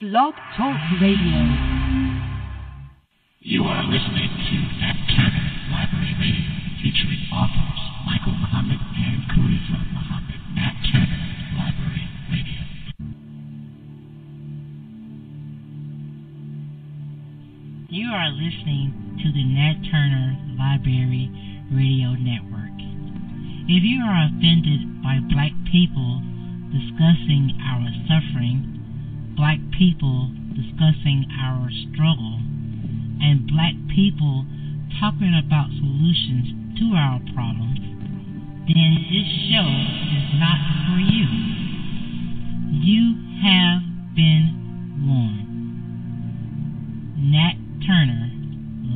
Blog Talk Radio. You are listening to Nat Turner Library Radio, featuring authors Michael Muhammad and Khalifa Muhammad. Nat Turner Library Radio. You are listening to the Nat Turner Library Radio Network. If you are offended by black people discussing our suffering, black people discussing our struggle, and black people talking about solutions to our problems, then this show is not for you. You have been warned. Nat Turner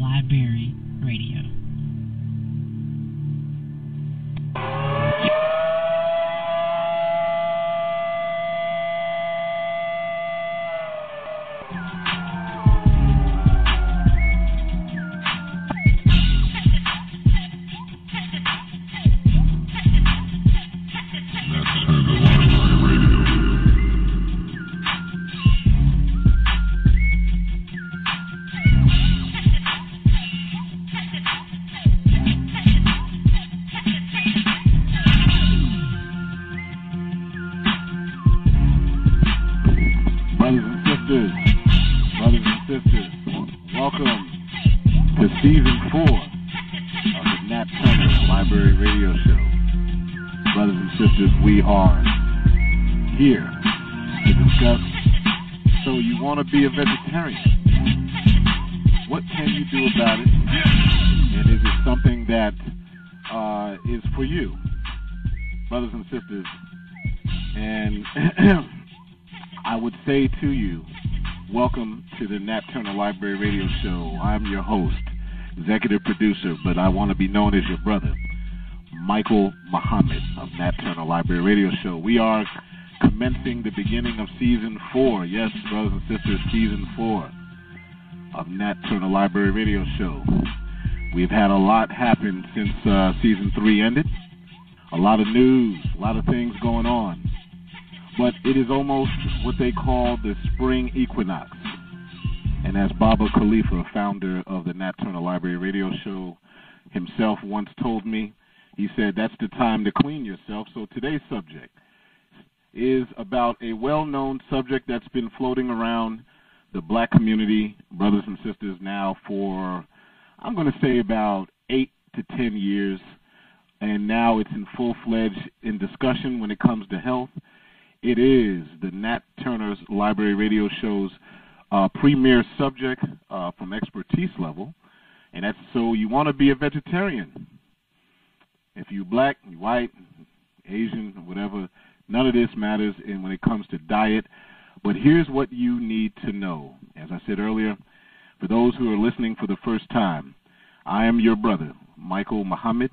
Library Radio. Be a vegetarian. What can you do about it? And is it something that is for you, brothers and sisters? And I would say to you, welcome to the Nat Turner Library Radio Show. I'm your host, executive producer, but I want to be known as your brother, Michael Muhammad of Nat Turner Library Radio Show. We are commencing the beginning of Season 4. Yes, brothers and sisters, Season 4 of Nat Turner Library Radio Show. We've had a lot happen since Season 3 ended. A lot of news, a lot of things going on. But it is almost what they call the spring equinox. And as Baba Khalifa, founder of the Nat Turner Library Radio Show, himself once told me, he said, that's the time to clean yourself. So today's subject is about a well-known subject that's been floating around the black community, brothers and sisters, now for, I'm going to say, about 8 to 10 years. And now it's in full-fledged in discussion when it comes to health. It is the Nat Turner's Library Radio Show's premier subject from expertise level. And that's so you want to be a vegetarian. If you're black, you're white, Asian, whatever, none of this matters when it comes to diet. But here's what you need to know. As I said earlier, for those who are listening for the first time, I am your brother, Michael Muhammad,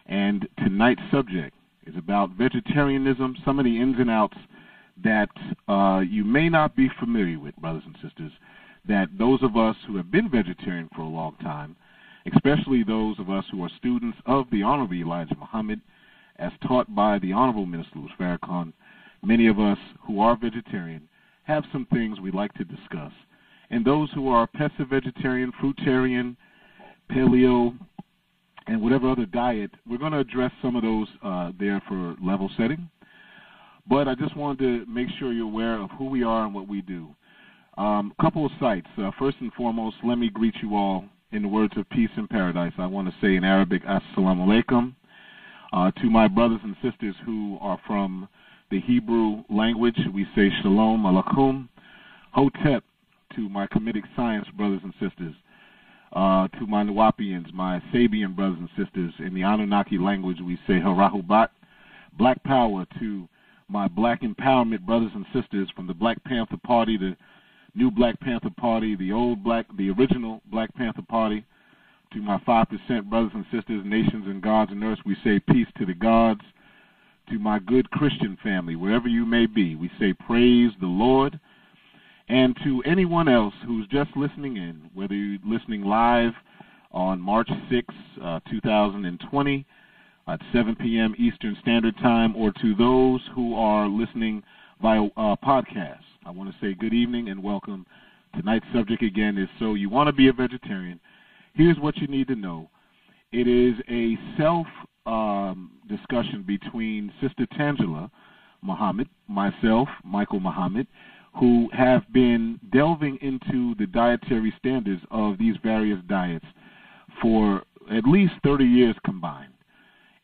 and tonight's subject is about vegetarianism, some of the ins and outs that you may not be familiar with, brothers and sisters, that those of us who have been vegetarian for a long time, especially those of us who are students of the Honorable Elijah Muhammad, as taught by the Honorable Minister Louis Farrakhan, many of us who are vegetarian have some things we'd like to discuss. And those who are pesco-vegetarian, fruitarian, paleo, and whatever other diet, we're going to address some of those there for level setting. But I just wanted to make sure you're aware of who we are and what we do. A couple of sites. First and foremost, let me greet you all in the words of peace and paradise. I want to say in Arabic, Assalamu alaikum. To my brothers and sisters who are from the Hebrew language, we say Shalom Alaikum. Hotep to my Kemetic science brothers and sisters. To my Nuwapians, my Sabian brothers and sisters. In the Anunnaki language, we say Harahubat. Black power to my black empowerment brothers and sisters from the Black Panther Party, the new Black Panther Party, the original Black Panther Party. To my 5% brothers and sisters, nations and gods and earth, we say peace to the gods. To my good Christian family, wherever you may be, we say praise the Lord. And to anyone else who's just listening in, whether you're listening live on March 6, 2020, at 7 p.m. Eastern Standard Time, or to those who are listening via podcasts. I want to say good evening and welcome. Tonight's subject again is So You Want to Be a Vegetarian. Here's what you need to know. It is a self-discussion between Sister Tangela Muhammad, myself, Michael Muhammad, who have been delving into the dietary standards of these various diets for at least 30 years combined.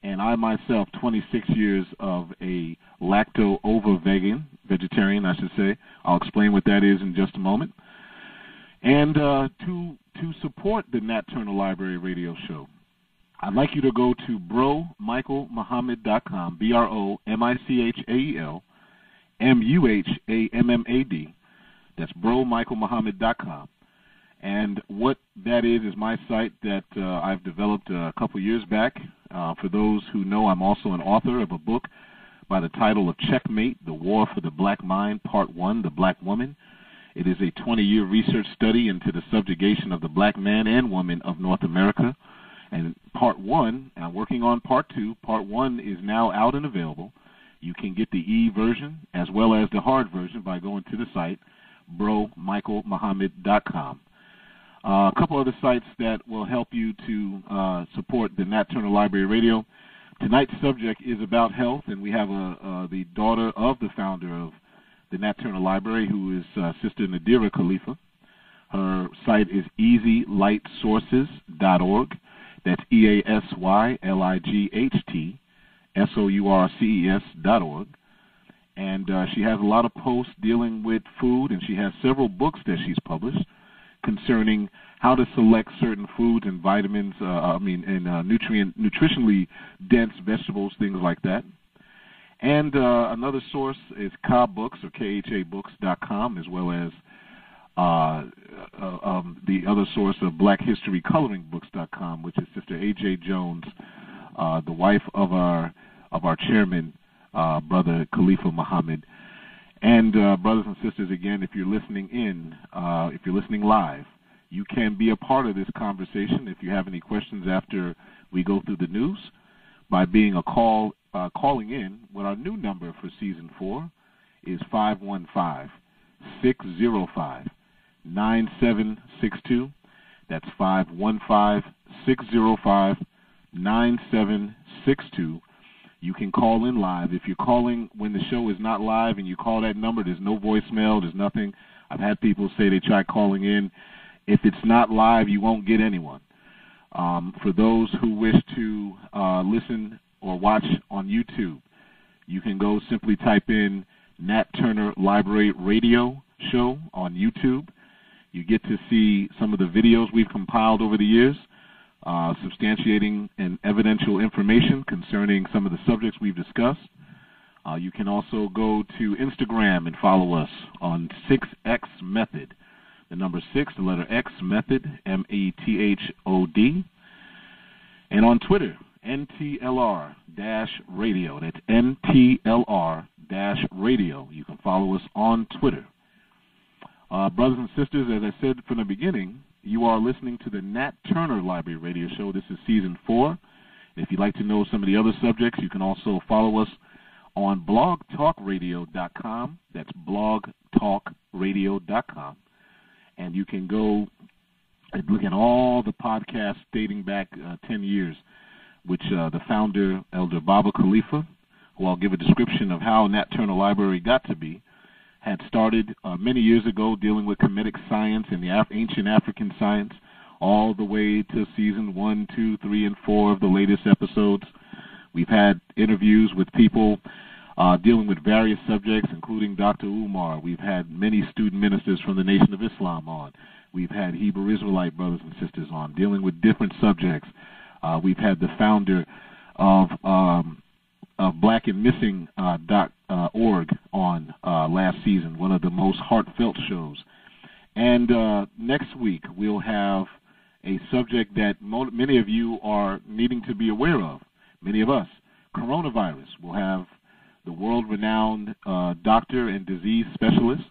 And I myself, 26 years of a vegetarian, I should say. I'll explain what that is in just a moment. And to support the Nat Turner Library Radio Show, I'd like you to go to bromichaelmuhammad.com, BROMICHAELMUHAMMAD. That's bromichaelmuhammad.com. And what that is my site that I've developed a couple years back. For those who know, I'm also an author of a book by the title of Checkmate, The War for the Black Mind, Part 1, The Black Woman. It is a 20-year research study into the subjugation of the black man and woman of North America. And Part 1, I'm working on Part 2. Part 1 is now out and available. You can get the e-version as well as the hard version by going to the site, bromichaelmuhammad.com. A couple other sites that will help you to support the Nat Turner Library Radio. Tonight's subject is about health, and we have the daughter of the founder of the Nat Turner Library, who is Sister Nadira Khalifa. Her site is easylightsources.org. That's easylightsources.org. And she has a lot of posts dealing with food, and she has several books that she's published concerning how to select certain foods and vitamins, nutritionally dense vegetables, things like that. And another source is Cobb Books, or KHABooks.com, as well as the other source of BlackHistoryColoringBooks.com, which is Sister A.J. Jones, the wife of our chairman, Brother Khalifa Muhammad. And brothers and sisters, again, if you're listening if you're listening live, you can be a part of this conversation if you have any questions after we go through the news by being calling in. What our new number for Season 4 is 515-605-9762. That's 515-605-9762. You can call in live. If you're calling when the show is not live and you call that number, there's no voicemail, there's nothing. I've had people say they try calling in. If it's not live, you won't get anyone. For those who wish to listen or watch on YouTube, you can go simply type in Nat Turner Library Radio Show on YouTube. You get to see some of the videos we've compiled over the years, substantiating and evidential information concerning some of the subjects we've discussed. You can also go to Instagram and follow us on 6X Method. The number 6, the letter X Method, METHOD. And on Twitter, NTLR-radio. That's NTLR-radio. You can follow us on Twitter. Brothers and sisters, as I said from the beginning, you are listening to the Nat Turner Library Radio Show. This is Season 4. And if you'd like to know some of the other subjects, you can also follow us on blogtalkradio.com. That's blogtalkradio.com. And you can go and look at all the podcasts dating back 10 years, which the founder, Elder Baba Khalifa, who I'll give a description of how Nat Turner Library got to be, had started many years ago dealing with Kemetic science and the ancient African science, all the way to Season 1, 2, 3, and 4 of the latest episodes. We've had interviews with people dealing with various subjects, including Dr. Umar. We've had many student ministers from the Nation of Islam on. We've had Hebrew Israelite brothers and sisters on, dealing with different subjects. We've had the founder of blackandmissing.org on last season, one of the most heartfelt shows. And next week we'll have a subject that many of you are needing to be aware of, many of us, coronavirus. We'll have the world-renowned doctor and disease specialist,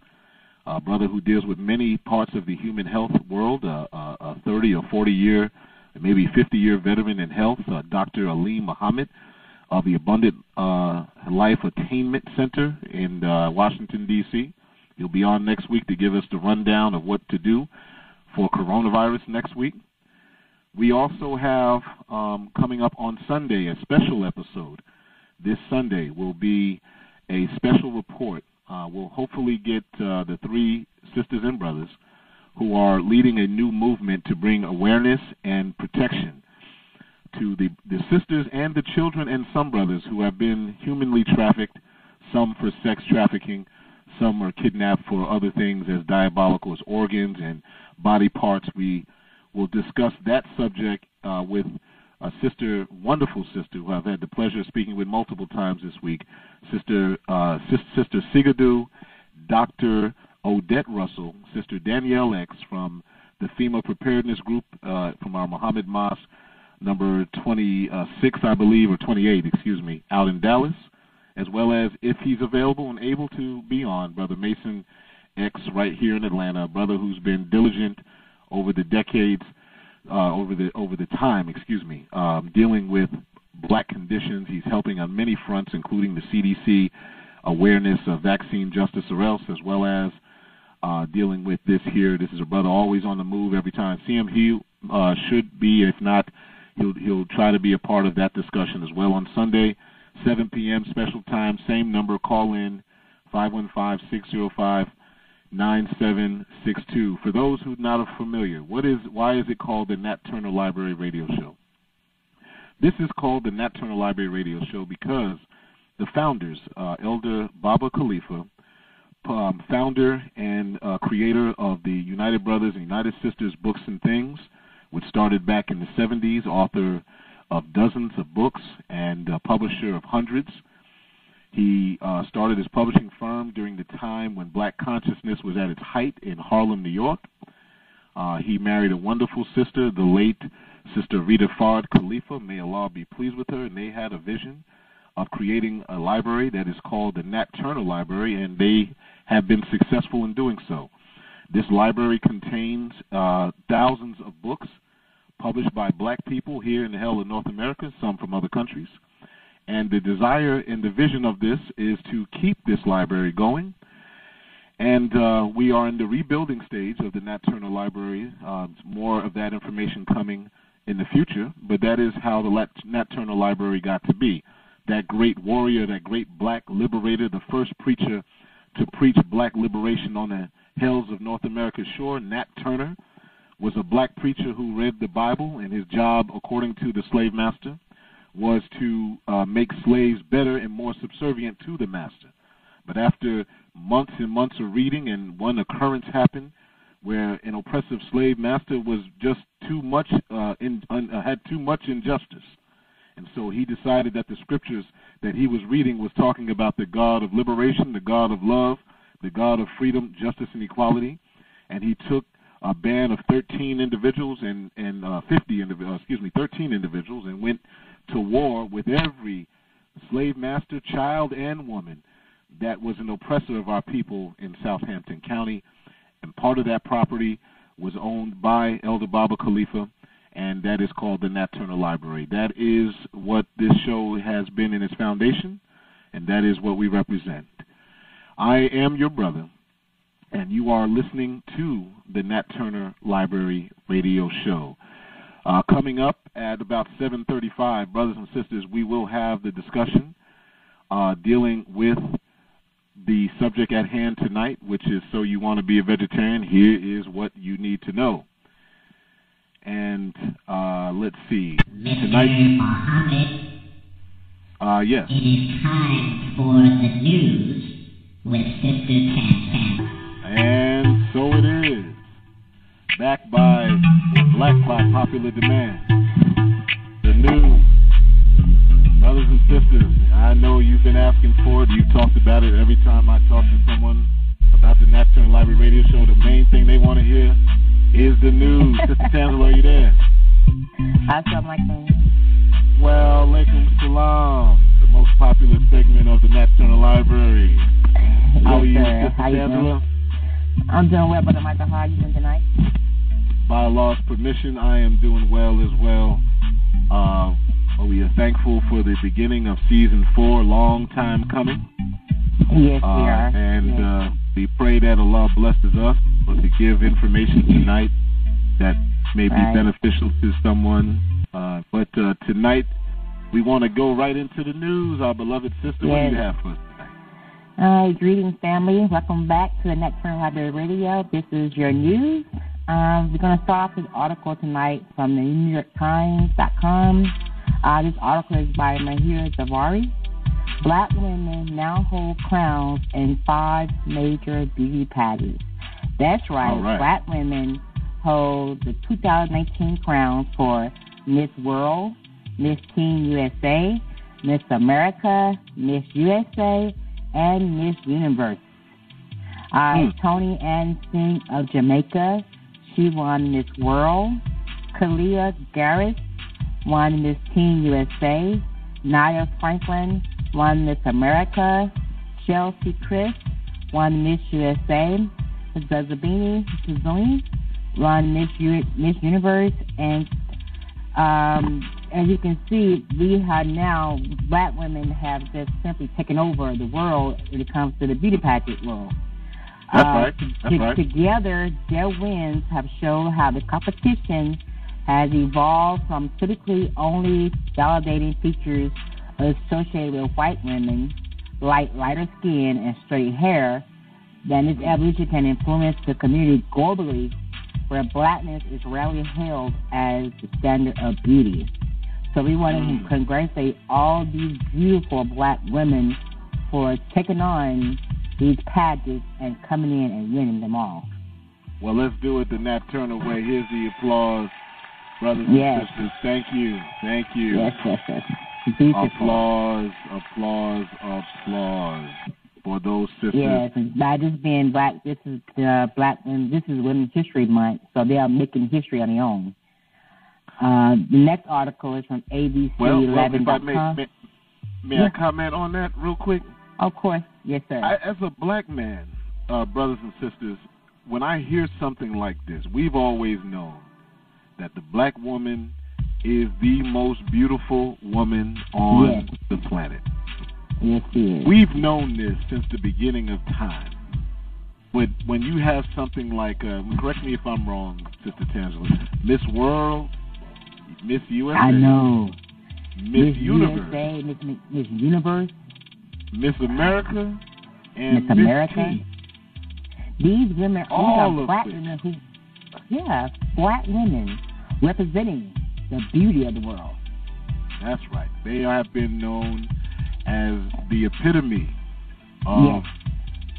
a brother who deals with many parts of the human health world, a 30 or 40-year, maybe 50-year veteran in health, Dr. Aleem Muhammad of the Abundant Life Attainment Center in Washington, D.C. He'll be on next week to give us the rundown of what to do for coronavirus next week. We also have coming up on Sunday a special episode. This Sunday will be a special report. We'll hopefully get the three sisters and brothers who are leading a new movement to bring awareness and protection to the sisters and the children and some brothers who have been humanly trafficked, some for sex trafficking, some are kidnapped for other things as diabolical as organs and body parts. We will discuss that subject with a sister, wonderful sister, who I've had the pleasure of speaking with multiple times this week, Sister Sigadu, Dr. Odette Russell, Sister Danielle X from the FEMA Preparedness Group from our Muhammad Mosque, number 26, I believe, or 28, excuse me, out in Dallas, as well as, if he's available and able to be on, Brother Mason X right here in Atlanta, a brother who's been diligent over the decades, over the time, dealing with black conditions. He's helping on many fronts, including the CDC awareness of vaccine justice or else, as well as dealing with this here. This is a brother always on the move. Every time I see him, he should be. If not, he'll try to be a part of that discussion as well on Sunday, 7 p.m. special time. Same number. Call in 515-605-9762. For those who are not familiar, why is it called the Nat Turner Library Radio Show? This is called the Nat Turner Library Radio Show because the founders, Elder Baba Khalifa, founder and creator of the United Brothers and United Sisters Books and Things, which started back in the 70s, author of dozens of books and publisher of hundreds. He started his publishing firm during the time when black consciousness was at its height in Harlem, New York. He married a wonderful sister, the late Sister Rita Fard Khalifa, may Allah be pleased with her, and they had a vision of creating a library that is called the Nat Turner Library, and they have been successful in doing so. This library contains thousands of books published by black people here in the hell of North America, some from other countries. And the desire and the vision of this is to keep this library going. And we are in the rebuilding stage of the Nat Turner Library. More of that information coming in the future, but that is how the Nat Turner Library got to be. That great warrior, that great black liberator, the first preacher to preach black liberation on the hells of North America's shore, Nat Turner, was a black preacher who read the Bible, and his job, according to the slave master, was to make slaves better and more subservient to the master. But after months and months of reading, and one occurrence happened where an oppressive slave master was just too much, had too much injustice. And so he decided that the scriptures that he was reading was talking about the God of liberation, the God of love, the God of freedom, justice, and equality. And he took a band of 13 individuals and 13 individuals and went to war with every slave master, child, and woman that was an oppressor of our people in Southampton County. And part of that property was owned by Elder Baba Khalifa, and that is called the Nat Turner Library. That is what this show has been in its foundation, and that is what we represent. I am your brother, and you are listening to the Nat Turner Library Radio Show. Coming up at about 7:35, brothers and sisters, we will have the discussion dealing with the subject at hand tonight, which is So You Want to Be a Vegetarian? Here is what you need to know. And let's see. Tonight, Mohammed. Yes. It is time for the news with Sister Tam. And so it is. Backed by Black Clock Popular Demand. The news. Brothers and sisters, I know you've been asking for it. You've talked about it every time I talk to someone about the Nat Turner Library Radio Show. The main thing they want to hear is the news. Sister Tangela, are you there? Assalamualaikum. Well, alaikum salam. The most popular segment of the Nat Turner Library. How are you, Sister Tangela? I'm doing well, Brother Michael. How are you doing tonight? By Allah's permission, I am doing well as well. We are thankful for the beginning of season 4, long time coming. Yes, we are. And yes. We pray that Allah blesses us to give information tonight that may be beneficial to someone. But tonight, we want to go right into the news. Our beloved sister, what do you have for us tonight? Greetings, family. Welcome back to the Nocturnal Library Radio. This is your news. We're going to start off with an article tonight from the NewYorkTimes.com. This article is by Mahir Zavari. Black women now hold crowns in 5 major beauty pageants. That's right. Black women hold the 2019 crowns for Miss World, Miss Teen USA, Miss America, Miss USA, and Miss Universe. Tony Ann Singh of Jamaica, she won Miss World. Kalia Garris won Miss Teen USA. Nia Franklin won Miss America. Chelsea Chris won Miss USA. Zazabini Suzuni won Miss Universe. And as you can see, we have now, black women have just simply taken over the world when it comes to the beauty pageant world. That's right. Together, their wins have shown how the competition has evolved from typically only validating features associated with white women, like lighter skin and straight hair, then this evolution can influence the community globally, where blackness is rarely held as the standard of beauty. So we want to congratulate all these beautiful black women for taking on these pageants and coming in and winning them all. Well, let's do it the Nat Turner way. Here's the applause, brothers and sisters. Thank you. Yes. Beautiful. Applause for those sisters. Yes, by this being black, this is this is Women's History Month, so they are making history on their own. The next article is from ABC11.com. May I comment on that real quick? Of course, yes, sir. As a black man, brothers and sisters, when I hear something like this, we've always known that the black woman is the most beautiful woman on the planet. Yes, she is. We've known this since the beginning of time. But when you have something like, correct me if I'm wrong, Sister Tangela, Miss World, Miss USA. I know. Miss Universe. USA, Miss Universe. Miss America, and Miss America. Teen. These women, all are black women black women representing the beauty of the world. That's right. They have been known as the epitome of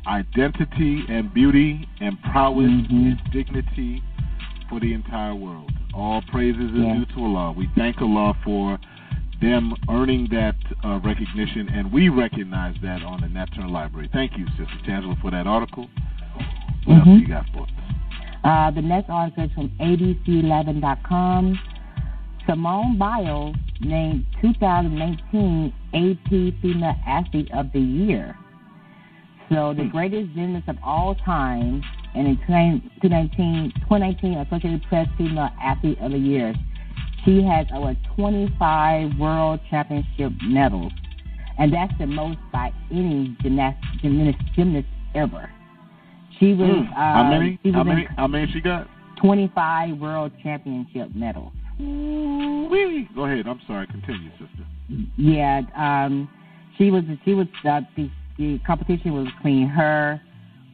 identity and beauty and prowess and dignity for the entire world. All praises are due to Allah. We thank Allah for them earning that recognition, and we recognize that on the Nat Turner Library. Thank you, Sister Tangela, for that article. What else you got for us? The next article is from ABC11.com. Simone Biles named 2019 AP Female Athlete of the Year. So the greatest gymnast of all time, and in 2019 Associated Press Female Athlete of the Year. She has over 25 World Championship medals, and that's the most by any gymnast ever. She was How many she got? 25 World Championship medals. Go ahead. I'm sorry. Continue, sister. Yeah. She was. The competition was between her,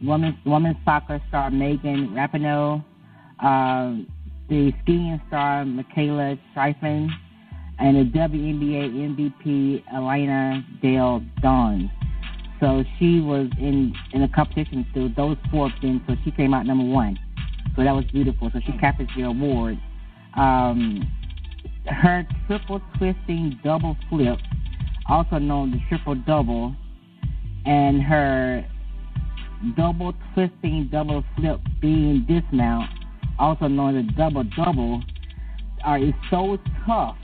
women's soccer star Megan Rapinoe, the skiing star Michaela Schifrin, and the WNBA MVP Elena Dale Dawn. So she was in a competition through those 4 things, so she came out number 1. So that was beautiful. So she captured the award. Her triple twisting double flip, also known as triple double, and her double twisting double flip being dismount, also known as double double, is so tough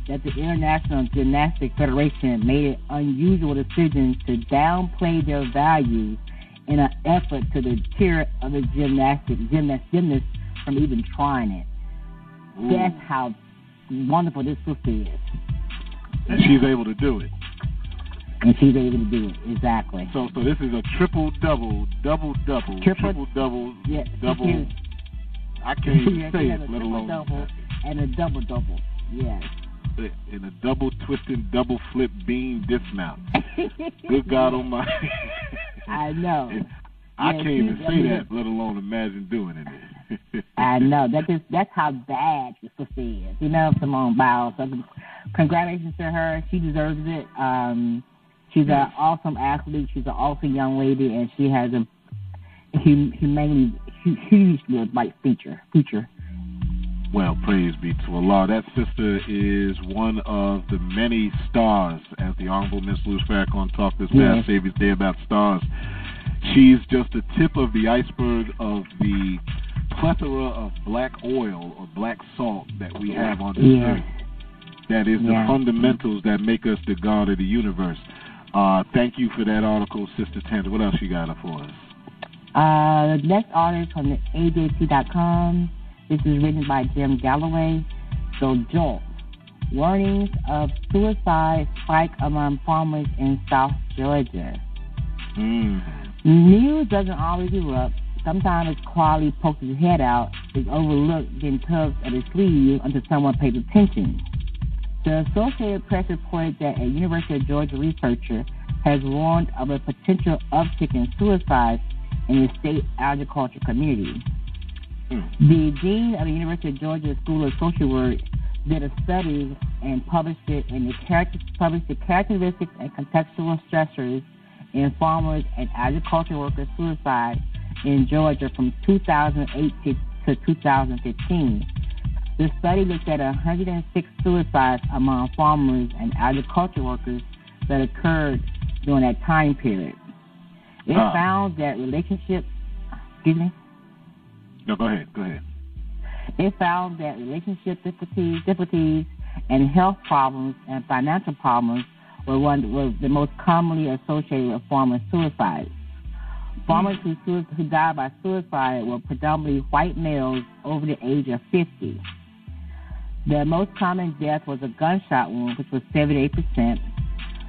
that the International Gymnastics Federation made an unusual decision to downplay their value in an effort to deter other gymnasts from even trying it. That's how wonderful this sister is. And she's able to do it. And she's able to do it, exactly. So this is a triple-double, double-double, triple-double, yeah, double. I can't even say it, let alone. Double and a double-double, yes. In a double-twisting, double-flip beam dismount. Good God Almighty. I know. I can't even say that, let alone imagine doing it. I know. That's how bad the sister is. You know, Simone Biles. So congratulations to her. She deserves it. She's an awesome athlete. She's an awesome young lady, and she has a hugely bright future. Well, praise be to Allah. That sister is one of the many stars, as the Honorable Miss Louis Farrakhan talked this past Savior's Day about stars. She's just the tip of the iceberg of the plethora of black oil or black salt that we have on this earth. That is the fundamentals that make us the God of the universe. Thank you for that article, Sister Tanda. What else you got for us? The next article from the AJC.com. This is written by Jim Galloway. So, Jolt. Warnings of suicide spike among farmers in South Georgia. News doesn't always erupt. Sometimes quality pokes his head out, is overlooked, then tugs at his sleeve until someone pays attention. The Associated Press reported that a University of Georgia researcher has warned of a potential uptick in suicides in the state agriculture community. The dean of the University of Georgia School of Social Work did a study and published it in the characteristics and contextual stressors in farmers and agriculture workers' suicide in Georgia from 2008 to 2015. The study looked at 106 suicides among farmers and agriculture workers that occurred during that time period. It found that relationships... Excuse me? No, go ahead. It found that relationship difficulties and health problems and financial problems were the most commonly associated with farmer suicides. Farmers who died by suicide were predominantly white males over the age of 50. The most common death was a gunshot wound, which was 78%.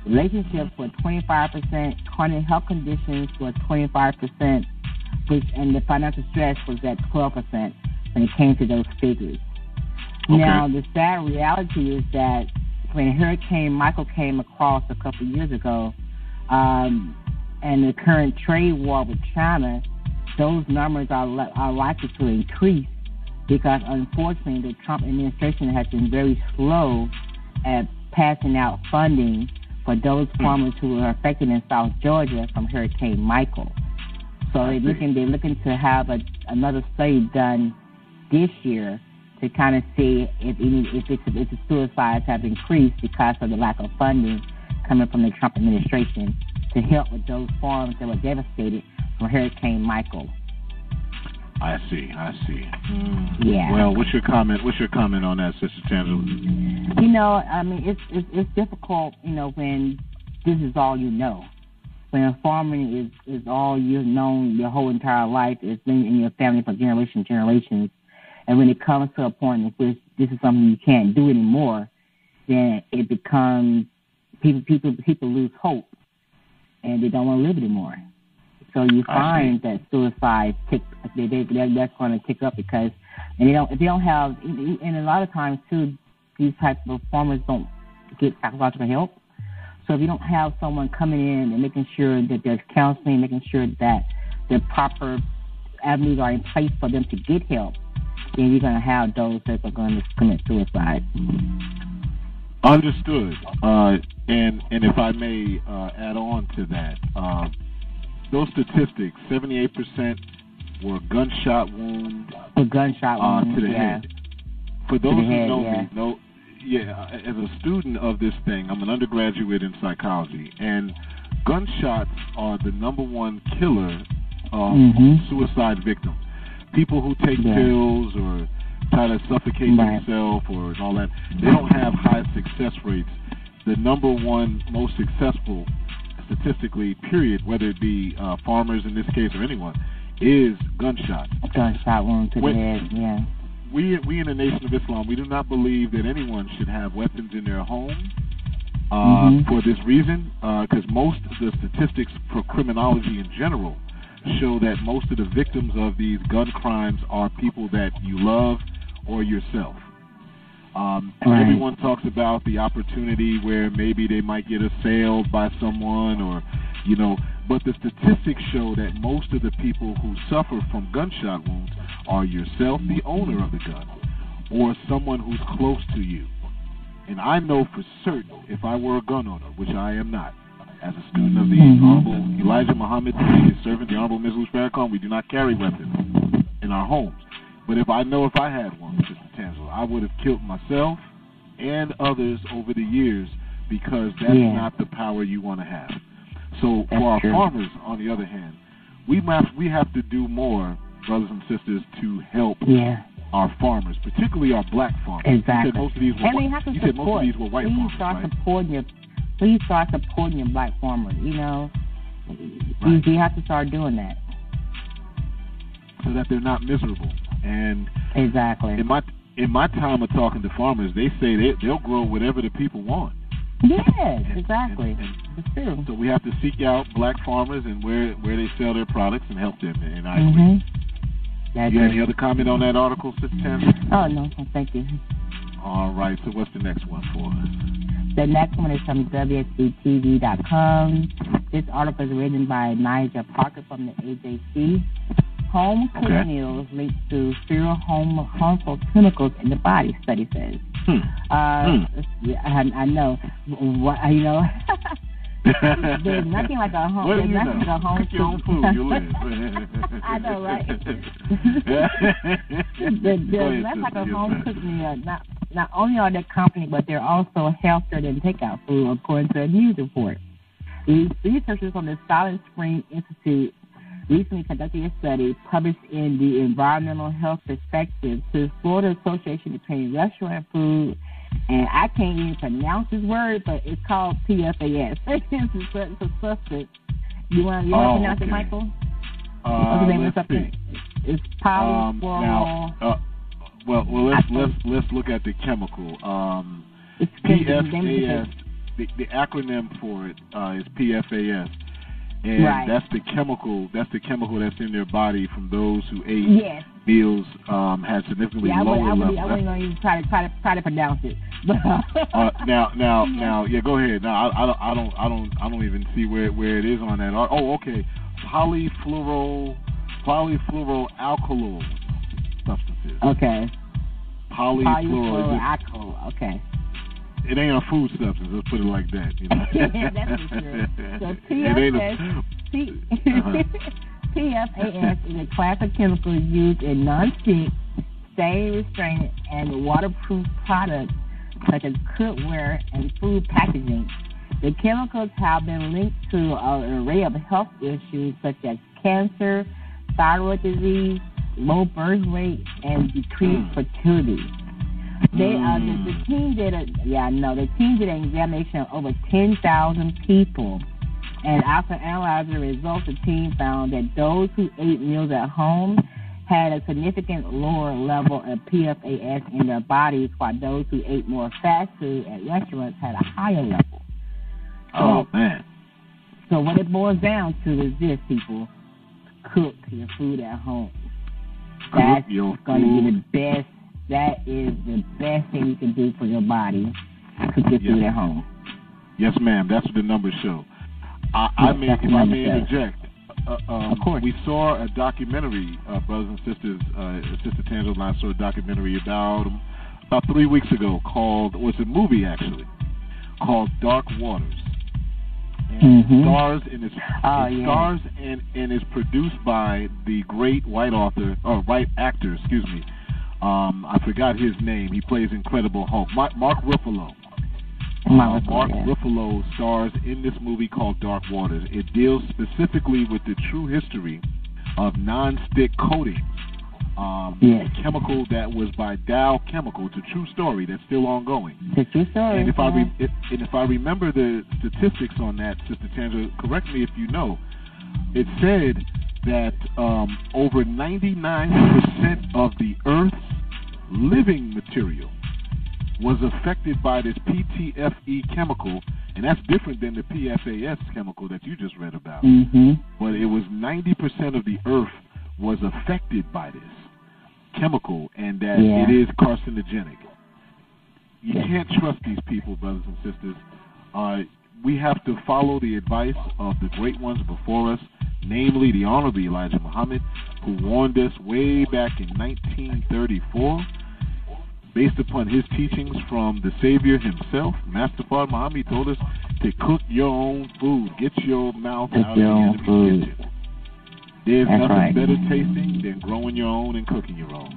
Relationships were 25%. Chronic health conditions were 25%. And the financial stress was at 12% when it came to those figures. Okay. Now, the sad reality is that when Hurricane Michael came across a couple of years ago, and the current trade war with China, those numbers are likely to increase because, unfortunately, the Trump administration has been very slow at passing out funding for those farmers who were affected in South Georgia from Hurricane Michael. So they're looking to have another study done this year to kind of see if the suicides have increased because of the lack of funding coming from the Trump administration to help with those farms that were devastated from Hurricane Michael. I see. Yeah. Well, what's your comment on that, Sister Tangela? You know, I mean, it's difficult, you know, when this is all you know. When farming is all you've known your whole entire life, it's been in your family for generations, and when it comes to a point in which this is something you can't do anymore, then it becomes people lose hope, and they don't want to live anymore. So you find that suicide that's going to tick up because, and if they don't have, and a lot of times too, these types of farmers don't get psychological help. So if you don't have someone coming in and making sure that there's counseling, making sure that the proper avenues are in place for them to get help, then you're going to have those that are going to commit suicide. Understood. And if I may add on to that, those statistics, 78% were gunshot wounds to the head. For those who know me, as a student of this thing, I'm an undergraduate in psychology, and gunshots are the number one killer of suicide victims. People who take pills or try to suffocate themselves or all that, they don't have high success rates. The number one most successful, statistically, period, whether it be farmers in this case or anyone, is gunshots. Gunshot wound to the head, We in the Nation of Islam, we do not believe that anyone should have weapons in their home For this reason, because most of the statistics for criminology in general show that most of the victims of these gun crimes are people that you love or yourself. Everyone talks about the opportunity where maybe they might get assailed by someone, or but the statistics show that most of the people who suffer from gunshot wounds are yourself, the owner of the gun, or someone who's close to you. And I know for certain, if I were a gun owner, which I am not, as a student of the Honorable Elijah Muhammad, his servant, the Honorable Ms. Farrakhan, we do not carry weapons in our homes. But if I had one, Sister Tangela, I would have killed myself and others over the years, because that's not the power you want to have. So for our farmers, on the other hand, we have to do more, brothers and sisters, to help our farmers, particularly our black farmers. Exactly. You said most of these were and we have to you support. said most of these were white please farmers, start right? Please start supporting your black farmers. You have to start doing that, so that they're not miserable. And exactly. In my time of talking to farmers, they say they'll grow whatever the people want. Yes, exactly. It's true. So we have to seek out black farmers and where they sell their products and help them. And I agree. You got any other comment on that article, Sister Tangela? Oh, no, thank you. All right, so what's the next one for us? The next one is from WSBTV.com. This article is written by Nigel Parker from the AJC. Home cooked meals linked to fewer harmful chemicals in the body, study says. I know. There's nothing like a home. There's nothing like a home cook your own food. You live. I know, right? There's nothing like a home cooked meal. Not only are they company, but they're also healthier than takeout food, according to a news report. Researchers from the Silent Spring Institute recently conducted a study published in the Environmental Health Perspective to Florida Association between Restaurant Food, and I can't even pronounce this word, but it's called PFAS. It's a substance. You want to pronounce it, Michael? What's the name of the substance? It's polyfluoro. Let's look at the chemical. PFAS. The acronym for it is PFAS. And that's the chemical that's in their body from those who ate meals had significantly lower levels. I wouldn't even try to pronounce it. Now, go ahead. Now, I don't even see where it is on that. Oh, okay. Polyfluoroalkyl substances. Okay. Polyfluoroalkyl. Okay. It ain't a food substance. Let's put it like that. That's for sure. So PFAS is a class of chemicals used in non-stick, stain-restraining, and waterproof products such as cookware and food packaging. The chemicals have been linked to an array of health issues such as cancer, thyroid disease, low birth weight, and decreased fertility. The team did an examination of over 10,000 people, and after analyzing the results, the team found that those who ate meals at home had a significant lower level of PFAS in their bodies, while those who ate more fast food at restaurants had a higher level. So what it boils down to is this, people: cook your food at home. That's going to be the best. That is the best thing you can do for your body. Cook your food at home. Yes, ma'am. That's what the numbers show. If I may interject, of course. We saw a documentary, brothers and sisters. Sister Tangela and I saw a documentary about 3 weeks ago it's a movie actually, called Dark Waters. And it stars and is produced by the great white actor, I forgot his name. He plays Incredible Hulk. Mark Ruffalo. Mark Ruffalo stars in this movie called Dark Waters. It deals specifically with the true history of non-stick coatings. A chemical that was by Dow Chemical. It's a true story that's still ongoing. It's a true story. And if I remember the statistics on that, Sister Tangela, correct me if you know, it said that over 99% of the Earth's living material was affected by this PTFE chemical, and that's different than the PFAS chemical that you just read about. Mm-hmm. But it was 90% of the earth was affected by this chemical, and that it is carcinogenic. You can't trust these people, brothers and sisters. We have to follow the advice of the great ones before us, namely the Honorable Elijah Muhammad, who warned us way back in 1934, based upon his teachings from the Savior himself, Master Fard Muhammad. He told us to cook your own food. Get your mouth out of the enemy's kitchen. There's nothing better tasting than growing your own and cooking your own.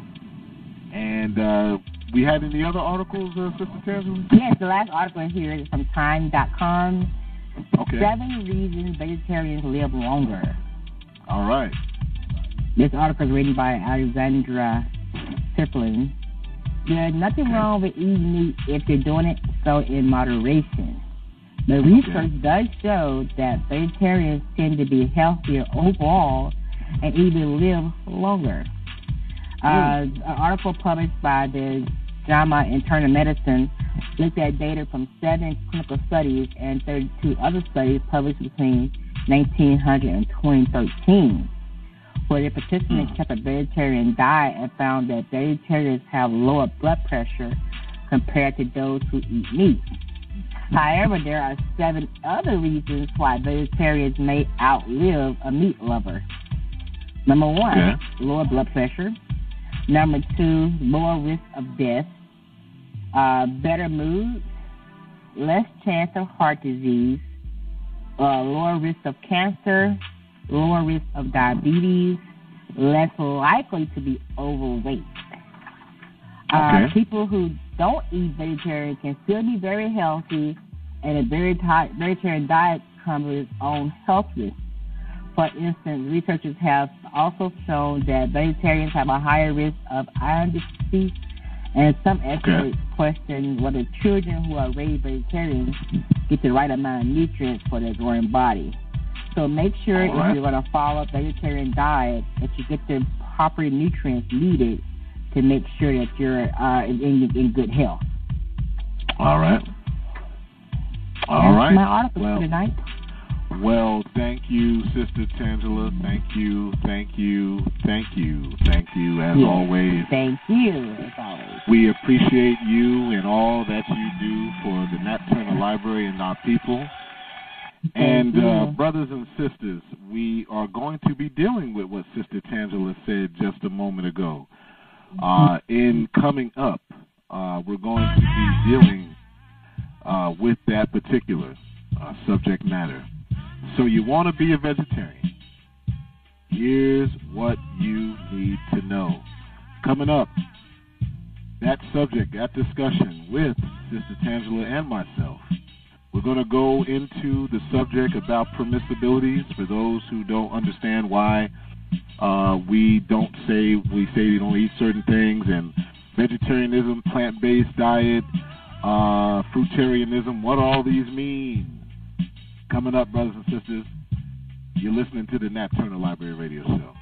And we had any other articles, Sister Tangela? Yes, the last article here is from Time.com. Okay. 7 reasons vegetarians live longer. All right. This article is written by Alexandra Siflin. There's nothing wrong with eating meat if you're doing it so in moderation. The research does show that vegetarians tend to be healthier overall and even live longer. An article published by the JAMA Internal Medicine looked at data from 7 clinical studies and 32 other studies published between 1900 and 2013, where the participants kept a vegetarian diet and found that vegetarians have lower blood pressure compared to those who eat meat. However, there are 7 other reasons why vegetarians may outlive a meat lover. Number 1, lower blood pressure. Number 2, lower risk of death. Better mood. Less chance of heart disease. Lower risk of cancer. Lower risk of diabetes. Less likely to be overweight. People who don't eat vegetarian can still be very healthy, and a vegetarian diet comes with its own health risks. For instance, researchers have also shown that vegetarians have a higher risk of iron deficiency, and some experts question whether children who are raised vegetarians get the right amount of nutrients for their growing body. So make sure if you're going to follow a vegetarian diet that you get the proper nutrients needed to make sure that you're in good health. All right. That's my article for tonight. Well, thank you, Sister Tangela. Thank you, as always. Thank you, as always. We appreciate you and all that you do for the Nat Turner Library and our people. And brothers and sisters, we are going to be dealing with what Sister Tangela said just a moment ago. In coming up, we're going to be dealing with that particular subject matter. So you want to be a vegetarian. Here's what you need to know. Coming up, that subject, that discussion with Sister Tangela and myself. We're going to go into the subject about permissibilities for those who don't understand why we say you don't eat certain things, and vegetarianism, plant-based diet, fruitarianism, what all these mean. Coming up, brothers and sisters, you're listening to the Nat Turner Library Radio Show.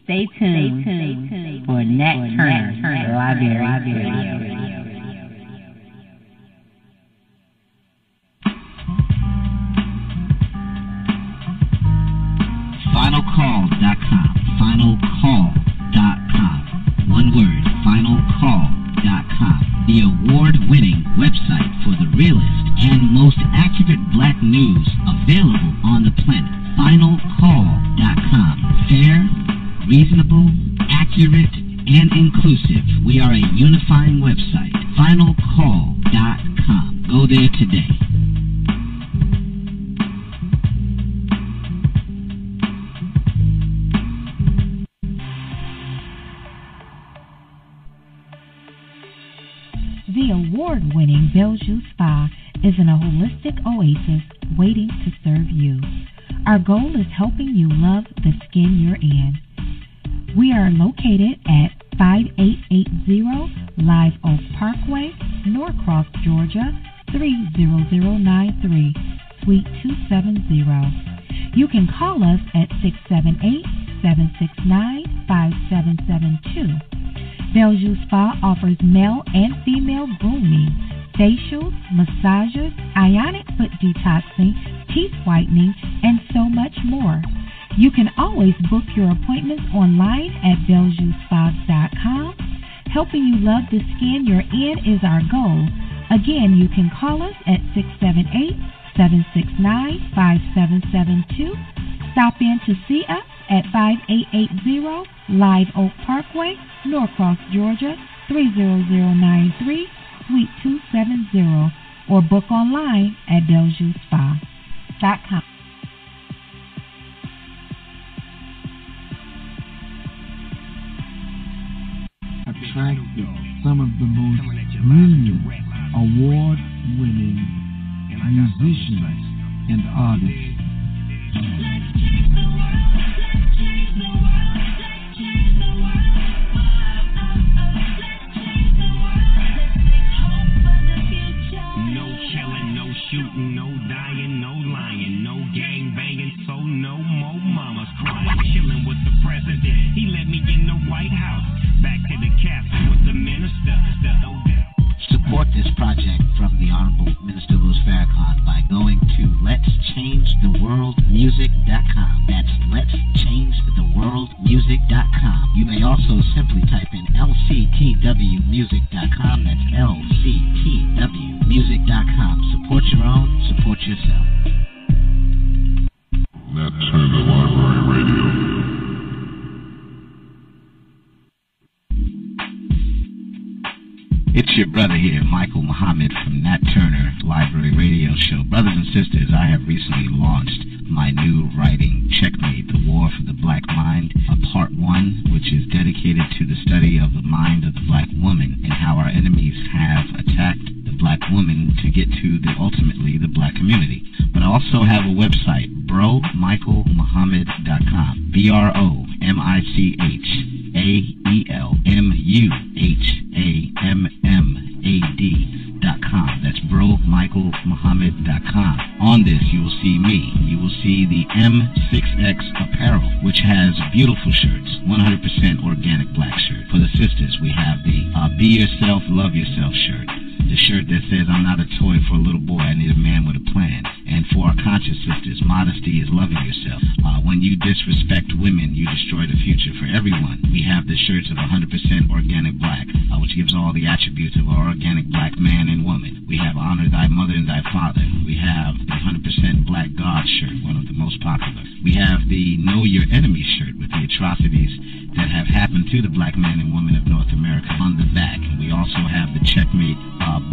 Stay tuned for Nat Turner Library Radio. FinalCall.com. FinalCall.com. One word, FinalCall.com. The award-winning website for the realest and most accurate black news available on the planet. FinalCall.com. Fair, reasonable, accurate, and inclusive. We are a unifying website. FinalCall.com. Go there today. The award-winning Bellevue Spa is in a holistic oasis waiting to serve you. Our goal is helping you love the skin you're in. We are located at 5880 Live Oak Parkway, Norcross, Georgia, 30093, Suite 270. You can call us at 678-769-5772. Bellevue Spa offers male and female grooming, facials, massages, ionic foot detoxing, teeth whitening, and so much more. You can always book your appointments online at BellevueSpa.com. Helping you love the skin you're in is our goal. Again, you can call us at 678-769-5772. Stop in to see us at 5880 Live Oak Parkway, Norcross, Georgia, 30093, Suite 270, or book online at BellevueSpa.com. Attracted some of the most brilliant, award-winning musicians and artists. No killing, no shooting, no dying, no lying, no gang banging, so no more mamas crying. Chilling with the president, he let me in the White House. Back to the castle with the minister. Support this project from the Honorable Minister Louis Farrakhan by going to letschangetheworldmusic.com. That's letschangetheworldmusic.com. You may also simply type in lctwmusic.com. That's lctwmusic.com. Support your own, support yourself. Nat Turner Library Radio. It's your brother here, Michael Muhammad from Nat Turner Library Radio Show. Brothers and sisters, I have recently launched my new writing, Checkmate, The War for the Black Mind, Part 1, which is dedicated to the study of the mind of the black woman and how our enemies have attacked the black woman to get to ultimately the black community. But I also have a website, bromichaelmuhammad.com, BroMichaelMuhammad.com. That's bromichaelmuhammad.com. On this, you will see me. You will see the M6X apparel, which has beautiful shirts, 100% organic black shirt. For the sisters, we have the Be Yourself, Love Yourself shirt. The shirt that says, I'm not a toy for a little boy, I need a man with a plan. And for our conscious sisters, modesty is loving yourself. When you disrespect women, you destroy the future for everyone. We have the shirts of 100% organic black, which gives all the attributes of our organic black man and woman. We have Honor Thy Mother and Thy Father. We have the 100% Black God shirt, one of the most popular. We have the Know Your Enemy shirt with the atrocities that have happened to the black men and women of North America on the back. And we also have the Checkmate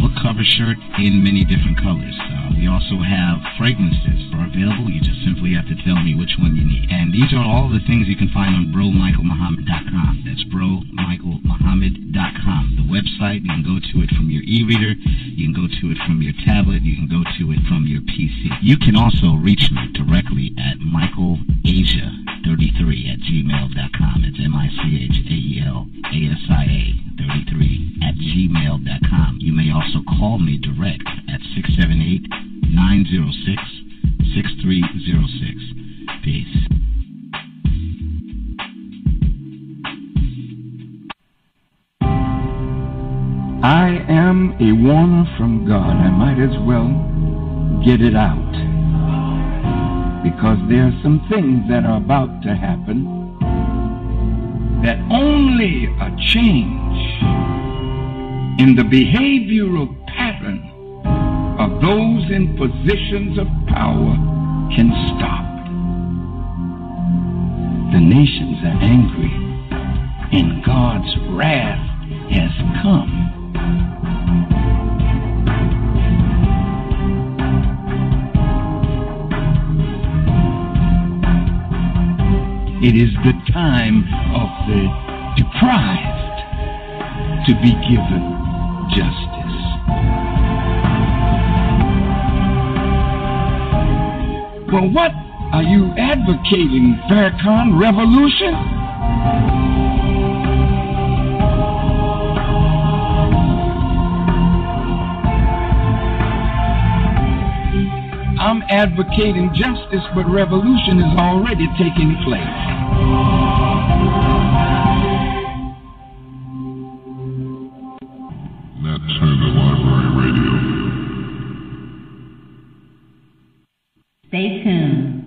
book cover shirt in many different colors. We also have fragrances are available. You just simply have to tell me which one you need. And these are all the things you can find on bromichaelmuhammad.com. That's bromichaelmuhammad.com. The website, you can go to it from your e-reader, you can go to it from your tablet, you can go to it from your PC. You can also reach me directly at michaelasia33@gmail.com. It's michaelasia33@gmail.com. You may also call me direct at 678-906-6306. Peace. I am a warner from God. I might as well get it out, because there are some things that are about to happen that only a change in the behavioral pattern of those in positions of power can stop. The nations are angry, and God's wrath has come. It is the time of the deprived to be given justice. Well, what are you advocating, Farrakhan? Revolution? advocating justice, but revolution is already taking place. Nat Turner Library Radio. Stay tuned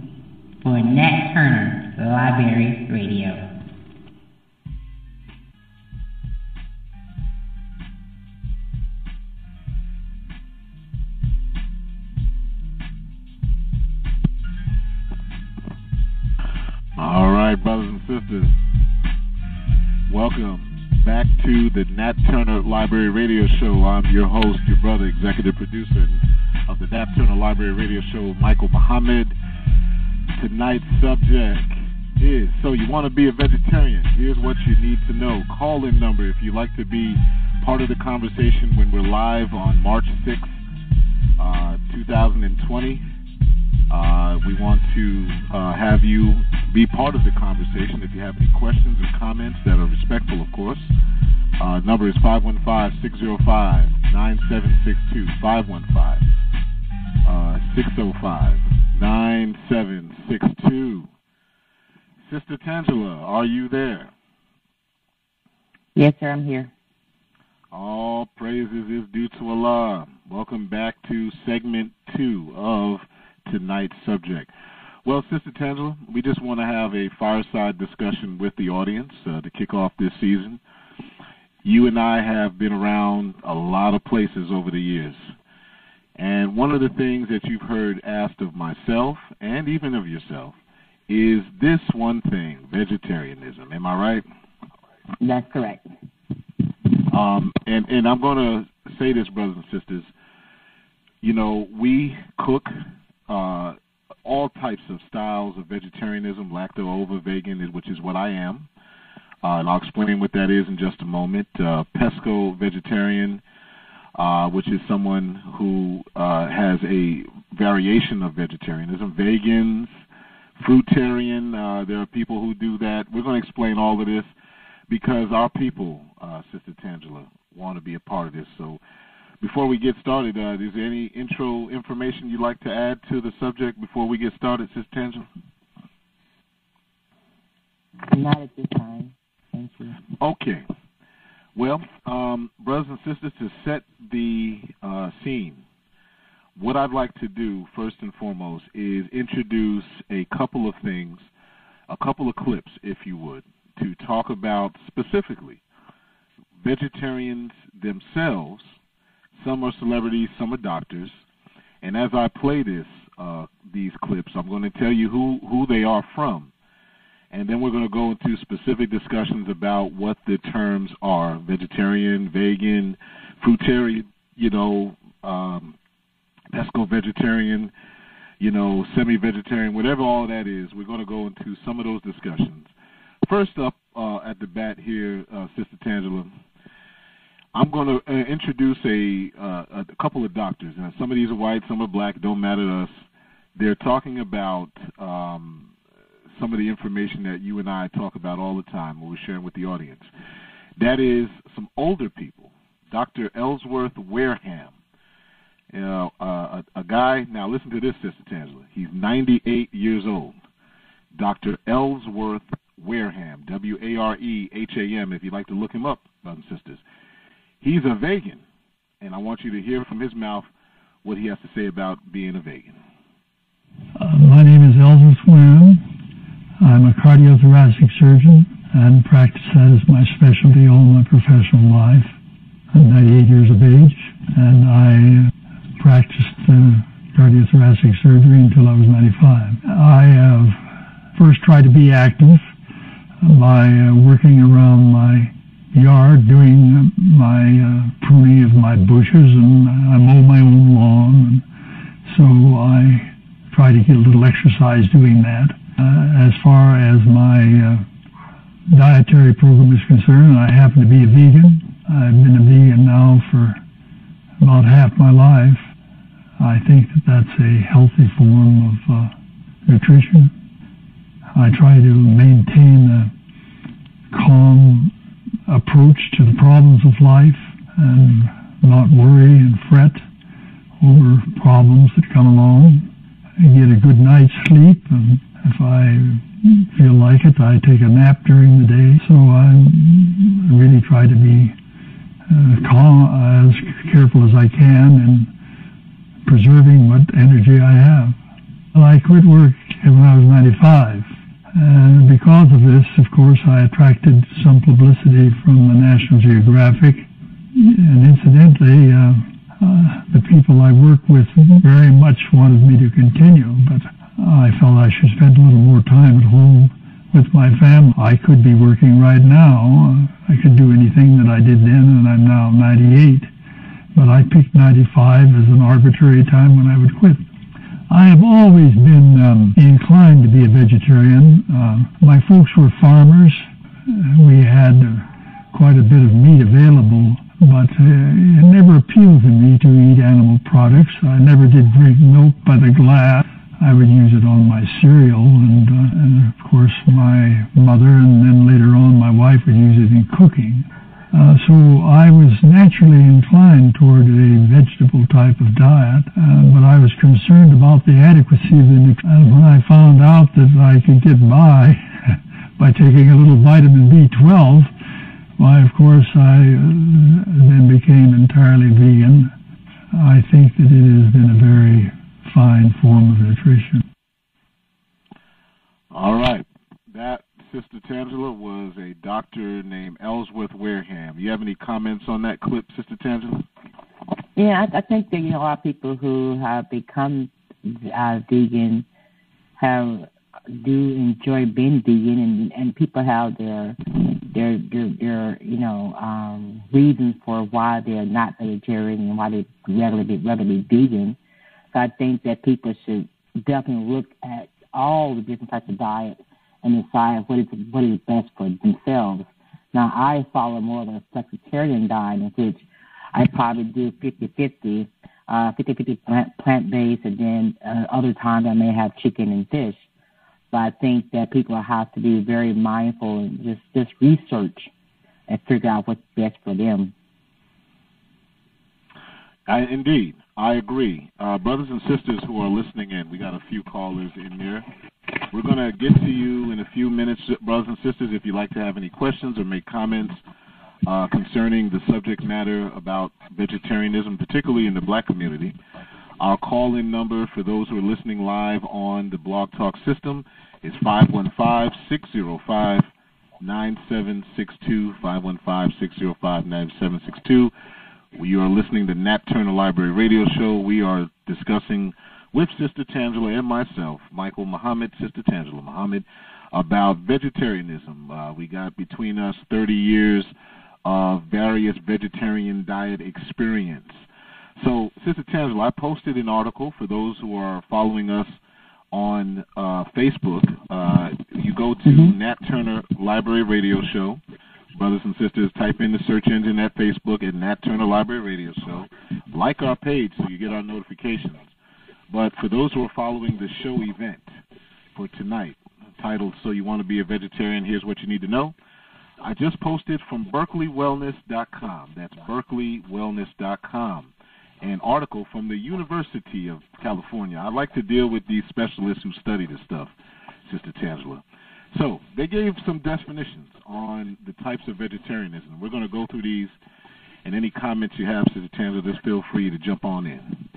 for Nat Turner Library Radio. All right, brothers and sisters, welcome back to the Nat Turner Library Radio Show. I'm your host, your brother, executive producer of the Nat Turner Library Radio Show, Michael Muhammad. Tonight's subject is, so you want to be a vegetarian? Here's what you need to know. Call-in number if you'd like to be part of the conversation when we're live on March 6th, 2020. We want to have you be part of the conversation. If you have any questions or comments that are respectful, of course. Number is 515-605-9762. 515-605-9762. Sister Tangela, are you there? Yes, sir, I'm here. All praises is due to Allah. Welcome back to segment 2 of tonight's subject. Well, Sister Tangela, we just want to have a fireside discussion with the audience to kick off this season. You and I have been around a lot of places over the years. And one of the things that you've heard asked of myself and even of yourself is this one thing, vegetarianism. Am I right? That's correct. And I'm going to say this, brothers and sisters. You know, we cook all types of styles of vegetarianism, lacto-ovo, vegan, which is what I am. And I'll explain what that is in just a moment. Pesco vegetarian, which is someone who has a variation of vegetarianism. Vegans, fruitarian, there are people who do that. We're going to explain all of this because our people, Sister Tangela, want to be a part of this. So before we get started, is there any intro information you'd like to add to the subject before we get started, Sister Tangela? Not at this time. Thank you. Okay. Well, brothers and sisters, to set the scene, what I'd like to do first and foremost is introduce a couple of things, a couple of clips, if you would, to talk about specifically vegetarians themselves. Some are celebrities, some are doctors. And as I play these clips, I'm going to tell you who they are from. And then we're going to go into specific discussions about what the terms are: vegetarian, vegan, fruitarian, pesco vegetarian, semi-vegetarian, whatever all that is. We're going to go into some of those discussions. First up at the bat here, Sister Tangela, I'm going to introduce a couple of doctors. Now, some of these are white, some are black, don't matter to us. They're talking about some of the information that you and I talk about all the time when we're sharing with the audience. That is some older people. Dr. Ellsworth Wareham, a guy, now listen to this, Sister Tangela. He's 98 years old. Dr. Ellsworth Wareham, W-A-R-E-H-A-M, if you'd like to look him up, brothers and sisters. He's a vegan, and I want you to hear from his mouth what he has to say about being a vegan. My name is Ellsworth Wareham. I'm a cardiothoracic surgeon and practice that as my specialty all my professional life. I'm 98 years of age, and I practiced cardiothoracic surgery until I was 95. I have first tried to be active by working around my yard, doing my pruning of my bushes, and I mow my own lawn, and so I try to get a little exercise doing that. As far as my dietary program is concerned, I happen to be a vegan. I've been a vegan now for about half my life. I think that that's a healthy form of nutrition. I try to maintain a calm approach to the problems of life and not worry and fret over problems that come along. get a good night's sleep, and if I feel like it, I take a nap during the day. So I really try to be calm, as careful as I can in preserving what energy I have. Well, I quit work when I was 95. And because of this, of course, I attracted some publicity from the National Geographic. And incidentally, the people I work with very much wanted me to continue, but I felt I should spend a little more time at home with my family. I could be working right now. I could do anything that I did then, and I'm now 98. But I picked 95 as an arbitrary time when I would quit. I have always been inclined to be a vegetarian. My folks were farmers. We had quite a bit of meat available, but it never appealed to me to eat animal products. I never did drink milk by the glass. I would use it on my cereal, and of course my mother and then later on my wife would use it in cooking. So I was naturally inclined toward a vegetable type of diet, but I was concerned about the adequacy of the nutrition. When I found out that I could get by taking a little vitamin B12, why, of course, I then became entirely vegan. I think that it has been a very fine form of nutrition. All right. That, Sister Tangela, was a doctor named Ellsworth Wareham. You have any comments on that clip, Sister Tangela? Yeah, I think that a lot of people who have become vegan do enjoy being vegan, and people have their reasons for why they're not vegetarian and why they rather be vegan. So I think that people should definitely look at all the different types of diets and decide what is best for themselves. Now, I follow more of a flexitarian diet, in which I probably do 50-50, 50-50 plant-based, and then other times I may have chicken and fish. But I think that people have to be very mindful and just research and figure out what's best for them. Indeed, I agree. Brothers and sisters who are listening in, we got a few callers in there. We're going to get to you in a few minutes, brothers and sisters, if you'd like to have any questions or make comments concerning the subject matter about vegetarianism, particularly in the black community. Our call-in number for those who are listening live on the Blog Talk system is 515-605-9762, 515-605-9762. You are listening to Nat Turner Library Radio Show. We are discussing with Sister Tangela and myself, Michael Muhammad, Sister Tangela Muhammad, about vegetarianism. We got between us 30 years of various vegetarian diet experience. So, Sister Tangela, I posted an article for those who are following us on Facebook. You go to Nat Turner Library Radio Show. Brothers and sisters, type in the search engine at Facebook at Nat Turner Library Radio Show. Like our page so you get our notifications. But for those who are following the show event for tonight, titled So You Want to Be a Vegetarian, Here's What You Need to Know, I just posted from BerkeleyWellness.com. That's BerkeleyWellness.com. An article from the University of California. I like to deal with these specialists who study this stuff, Sister Tangela. So they gave some definitions on the types of vegetarianism. We're going to go through these, and any comments you have, Sister Tangela, just feel free to jump on in.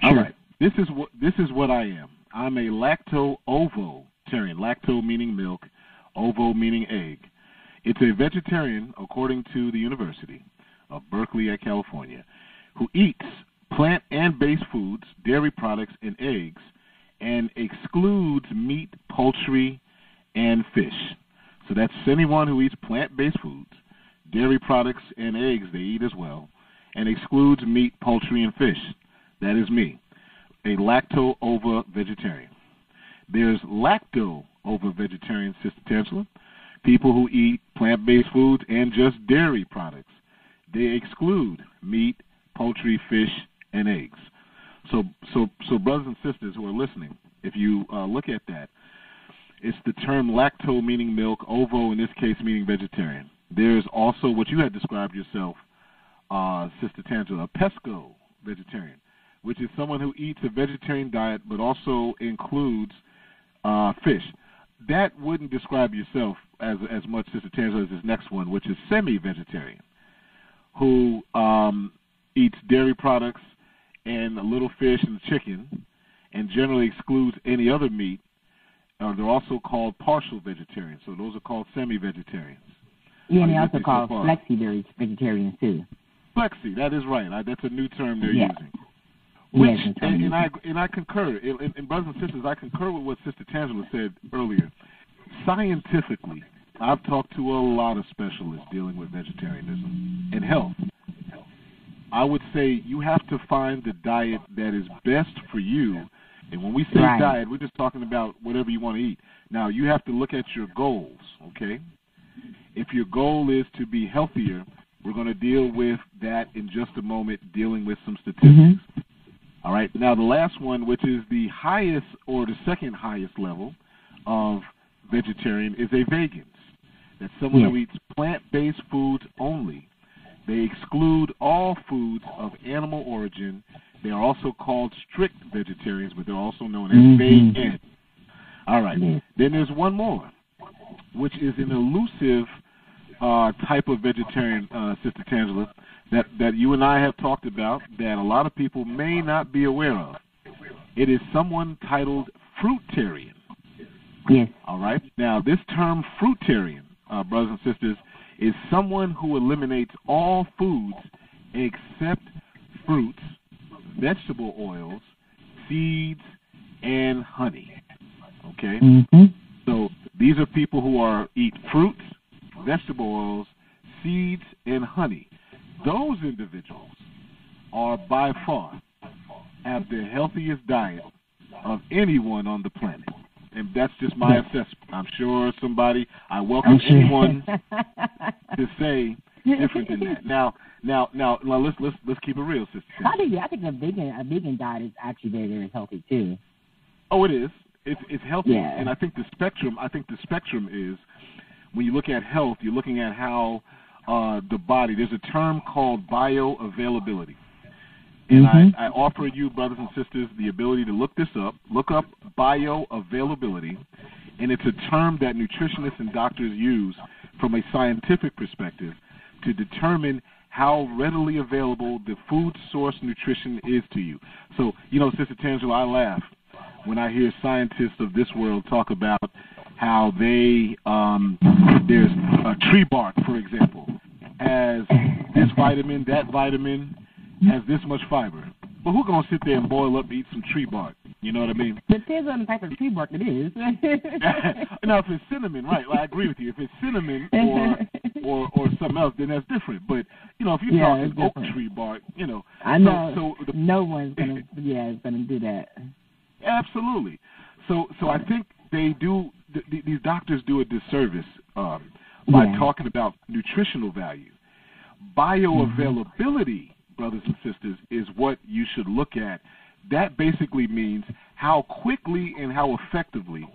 Sure. All right. This is what I am. I'm a lacto-ovo-tarian. Lacto meaning milk, ovo meaning egg. It's a vegetarian, according to the University of Berkeley at California, who eats plant and base foods, dairy products, and eggs, and excludes meat, poultry, and fish. So that's anyone who eats plant-based foods, dairy products, and eggs they eat as well, and excludes meat, poultry, and fish. That is me, a lacto-ovo-vegetarian. There's lacto-ovo-vegetarian, Sister Tangela, people who eat plant-based foods and just dairy products. They exclude meat, poultry, fish, and eggs. So brothers and sisters who are listening, if you look at that, it's the term lacto meaning milk, ovo in this case meaning vegetarian. There's also what you had described yourself, Sister Tangela, a pesco vegetarian, which is someone who eats a vegetarian diet but also includes fish. That wouldn't describe yourself as much, Sister Tangela, as this next one, which is semi-vegetarian, who eats dairy products and a little fish and chicken, and generally excludes any other meat. They're also called partial vegetarians, so those are called semi-vegetarians. Yeah, and they also call flexi-vegetarians too. Flexi, that is right. That's a new term they're using. Which, and I concur. And brothers and sisters, I concur with what Sister Tangela said earlier. Scientifically, I've talked to a lot of specialists dealing with vegetarianism and health. I would say you have to find the diet that is best for you. And when we say diet, we're just talking about whatever you want to eat. Now, you have to look at your goals, okay? If your goal is to be healthier, we're going to deal with that in just a moment, dealing with some statistics. All right. Now, the last one, which is the highest or the second highest level of vegetarian, is a vegan. That's someone who eats plant-based foods only. They exclude all foods of animal origin. They are also called strict vegetarians, but they're also known as vegan. All right. Then there's one more, which is an elusive type of vegetarian, Sister Tangela, that you and I have talked about that a lot of people may not be aware of. It is someone titled fruitarian. Yes. All right. Now, this term fruitarian, brothers and sisters, is someone who eliminates all foods except fruits, vegetable oils, seeds, and honey. Okay? So these are people who eat fruits, vegetable oils, seeds, and honey. Those individuals are by far have the healthiest diet of anyone on the planet. And that's just my assessment. I'm sure I welcome anyone to say different than that. Now, let's keep it real, Sister. I think a vegan diet is actually very, very healthy too. Oh, it is. It's healthy, and I think the spectrum is, when you look at health, you're looking at how the body. There's a term called bioavailability. And I offer you, brothers and sisters, the ability to look this up. Look up bioavailability, and it's a term that nutritionists and doctors use from a scientific perspective to determine how readily available the food source nutrition is to you. So, Sister Tangela, I laugh when I hear scientists of this world talk about how there's a tree bark, for example, has this vitamin, that vitamin, has this much fiber. But who's going to sit there and boil up and eat some tree bark? You know what I mean? Depends on the type of tree bark it is. Now, if it's cinnamon, right, I agree with you. If it's cinnamon or something else, then that's different. But, if you're talking oak tree bark, I know no one's going to do that. Absolutely. So I think they do, these doctors do a disservice by talking about nutritional value. Bioavailability, brothers and sisters, is what you should look at. That basically means how quickly and how effectively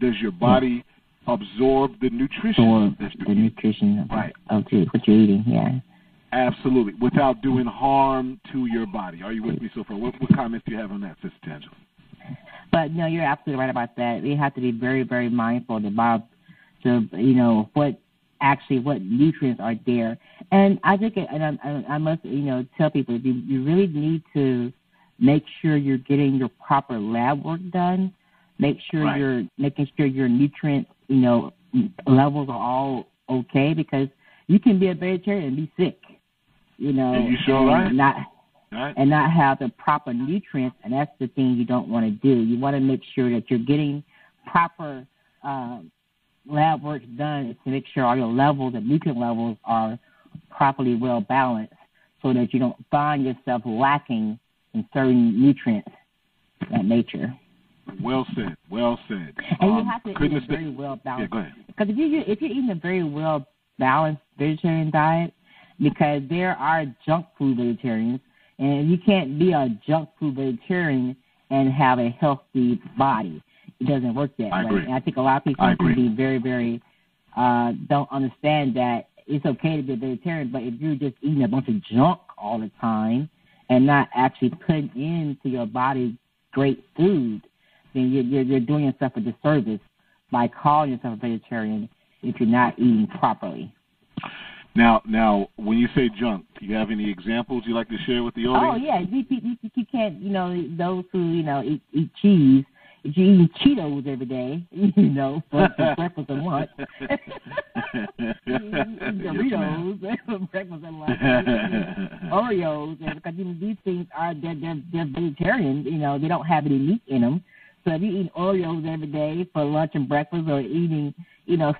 does your body absorb the nutrition. Right. Of what you're eating, Absolutely, without doing harm to your body. Are you with me so far? What comments do you have on that, Sister Tangela? But no, you're absolutely right about that. We have to be very, very mindful about what nutrients are there. And I think, I must, tell people, you really need to make sure you're getting your proper lab work done. Make sure you're making sure your nutrient, levels are all okay, because you can be a vegetarian and be sick, And you sure and not have the proper nutrients, and that's the thing you don't want to do. You want to make sure that you're getting proper lab work done to make sure all your levels and nutrient levels are properly well balanced, so that you don't find yourself lacking in certain nutrients of that nature. Well said. And you have to eat a very well balanced. Yeah, go ahead. Because if you're eating a very well balanced vegetarian diet, because there are junk food vegetarians, and you can't be a junk food vegetarian and have a healthy body. It doesn't work that way. And I think a lot of people can be very, very don't understand that it's okay to be a vegetarian, but if you're just eating a bunch of junk all the time and not actually putting into your body great food, then you're doing yourself a disservice by calling yourself a vegetarian if you're not eating properly. Now, when you say junk, do you have any examples you'd like to share with the audience? Oh, yeah. You can't, those who, eat cheese, if you're eating Cheetos every day, for breakfast and lunch, Doritos, breakfast and lunch, Oreos, because these things they're vegetarian, they don't have any meat in them. So if you're eating Oreos every day for lunch and breakfast or eating,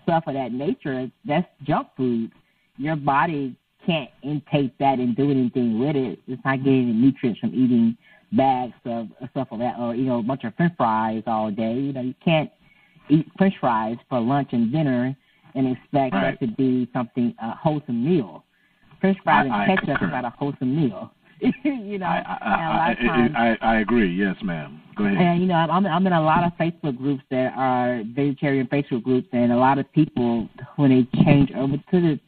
stuff of that nature, that's junk food. Your body can't intake that and do anything with it. It's not getting the nutrients from eating bags of stuff like that, or a bunch of French fries all day. You can't eat French fries for lunch and dinner and expect that to be something a wholesome meal. French fries and ketchup is not a wholesome meal. And a lot of times, I agree. Yes, ma'am. Go ahead. And I'm in a lot of Facebook groups that are vegetarian Facebook groups, and a lot of people, when they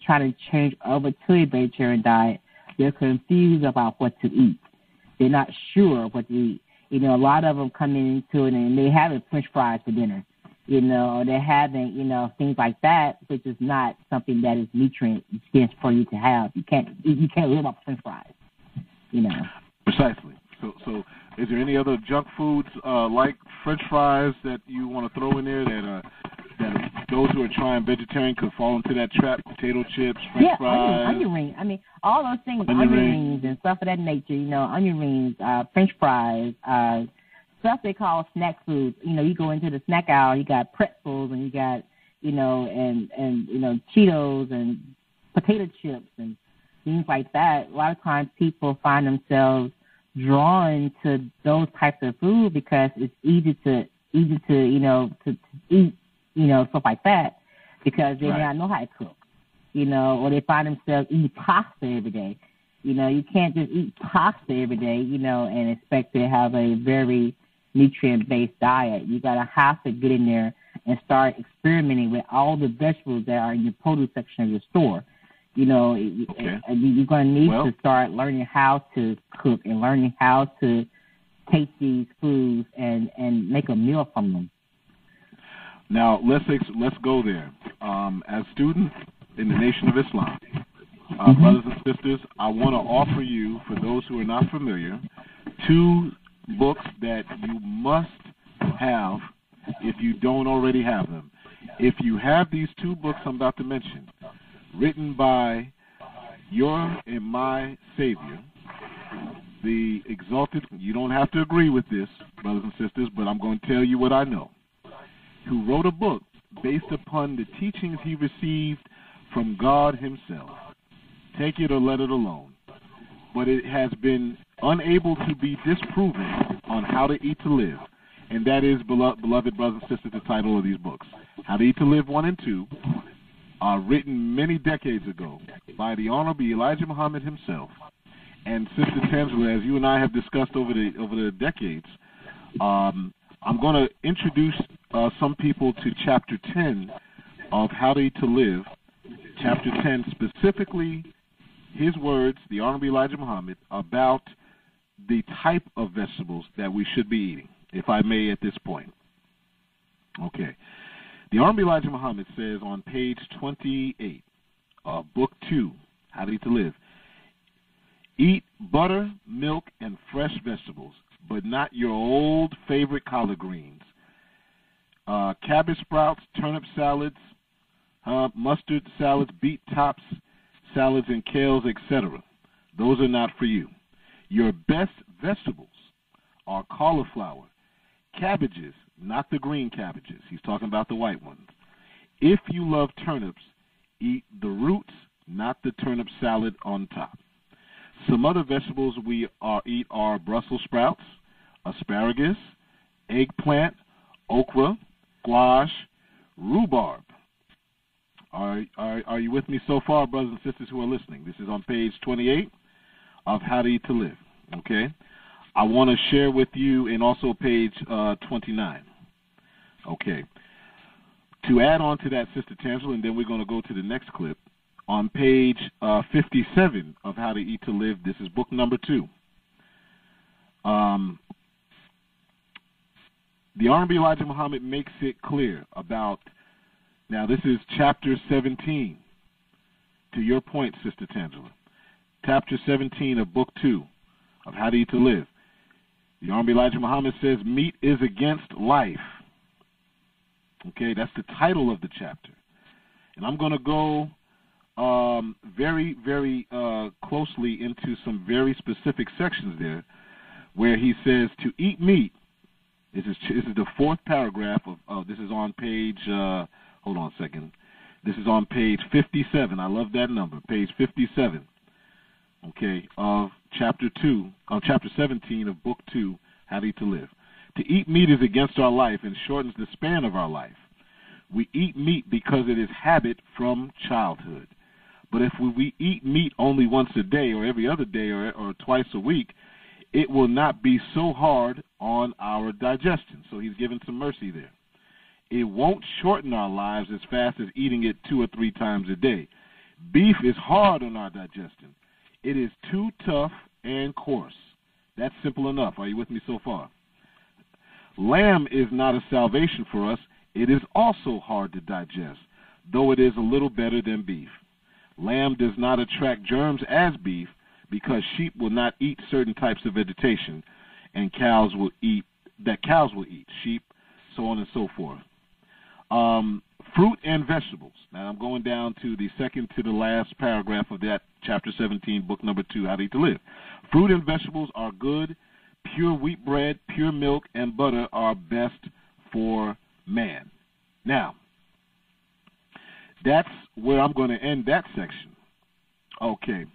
try to change over to a vegetarian diet, they're confused about what to eat. They're not sure what to eat. A lot of them come into it and they have French fries for dinner. Or they're having, things like that, which is not something that is nutrient dense for you to have. You can't live off French fries. Precisely. So is there any other junk foods like French fries that you want to throw in there that those who are trying vegetarian could fall into that trap? Potato chips, French fries, onion rings. I mean, all those things, onion rings and stuff of that nature. Onion rings, French fries, stuff they call snack foods. You go into the snack aisle, you got pretzels and you got and Cheetos and potato chips and things like that. A lot of times people find themselves drawn to those types of food because it's easy to eat, stuff like that, because they may not know how to cook, or they find themselves eating pasta every day. You can't just eat pasta every day, and expect to have a very nutrient-based diet. You got to have to get in there and start experimenting with all the vegetables that are in your produce section of your store. You're going to need to start learning how to cook and learning how to take these foods and make a meal from them. Now, let's go there. As students in the Nation of Islam, brothers and sisters, I want to offer you, for those who are not familiar, 2 books that you must have if you don't already have them. If you have these 2 books I'm about to mention, written by your and my Savior, the exalted, you don't have to agree with this, brothers and sisters, but I'm going to tell you what I know, who wrote a book based upon the teachings he received from God himself. Take it or let it alone. But it has been unable to be disproven on how to eat to live. And that is, beloved brothers and sisters, the title of these books. How to Eat to Live 1 and 2, written many decades ago by the Honorable Elijah Muhammad himself. And Sister Tangela, as you and I have discussed over the decades, I'm going to introduce some people to Chapter 10 of How to Eat to Live. Chapter 10, specifically his words, the Honorable Elijah Muhammad, about the type of vegetables that we should be eating, if I may, at this point. Okay. The Honorable Elijah Muhammad says on page 28 of Book 2, How to Eat to Live, eat butter, milk, and fresh vegetables, but not your old favorite collard greens. Cabbage sprouts, turnip salads, mustard salads, beet tops, salads, and kales, etc. Those are not for you. Your best vegetables are cauliflower, cabbages, not the green cabbages. He's talking about the white ones. If you love turnips, eat the roots, not the turnip salad on top. Some other vegetables we eat are Brussels sprouts, asparagus, eggplant, okra, squash, rhubarb. Are you with me so far, brothers and sisters who are listening? This is on page 28 of How to Eat to Live. Okay? I want to share with you, and also page 29. Okay. To add on to that, Sister Tangela, and then we're going to go to the next clip, on page 57 of How to Eat to Live, this is book number 2. The Honorable Elijah Muhammad makes it clear about, now this is chapter 17, to your point, Sister Tangela. Chapter 17 of Book 2 of How to Eat to Live. The Honorable Elijah Muhammad says, meat is against life. Okay, that's the title of the chapter. And I'm going to go very, very closely into some very specific sections there where he says to eat meat. This is the fourth paragraph of this is on page, hold on a second. This is on page 57. I love that number, page 57, okay, of chapter 17 of Book 2, How to Eat to Live. To eat meat is against our life and shortens the span of our life. We eat meat because it is habit from childhood. But if we eat meat only once a day or every other day or twice a week, it will not be so hard on our digestion. So he's given some mercy there. It won't shorten our lives as fast as eating it 2 or 3 times a day. Beef is hard on our digestion. It is too tough and coarse. That's simple enough. Are you with me so far? Lamb is not a salvation for us. It is also hard to digest, though it is a little better than beef. Lamb does not attract germs as beef because sheep will not eat certain types of vegetation, and cows will eat, sheep, so on and so forth. Fruit and vegetables. Now I'm going down to the second to the last paragraph of that chapter 17, book number 2, How to Eat to Live. Fruit and vegetables are good. Pure wheat bread, pure milk, and butter are best for man. Now, that's where I'm going to end that section. Okay.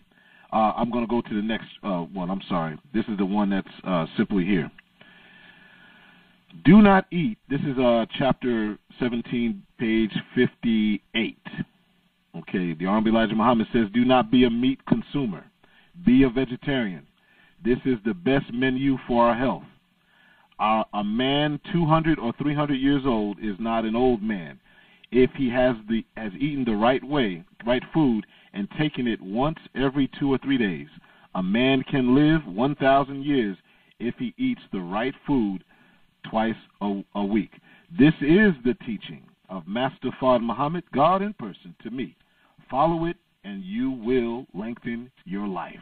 I'm going to go to the next one. I'm sorry. This is the one that's simply here. Do not eat. This is chapter 17, page 58. Okay. The Honorable Elijah Muhammad says, do not be a meat consumer. Be a vegetarian. This is the best menu for our health. A man 200 or 300 years old is not an old man if he has eaten the right food, and taken it once every 2 or 3 days. A man can live 1,000 years if he eats the right food twice a week. This is the teaching of Master Fard Muhammad, God in person, to me. Follow it, and you will lengthen your life.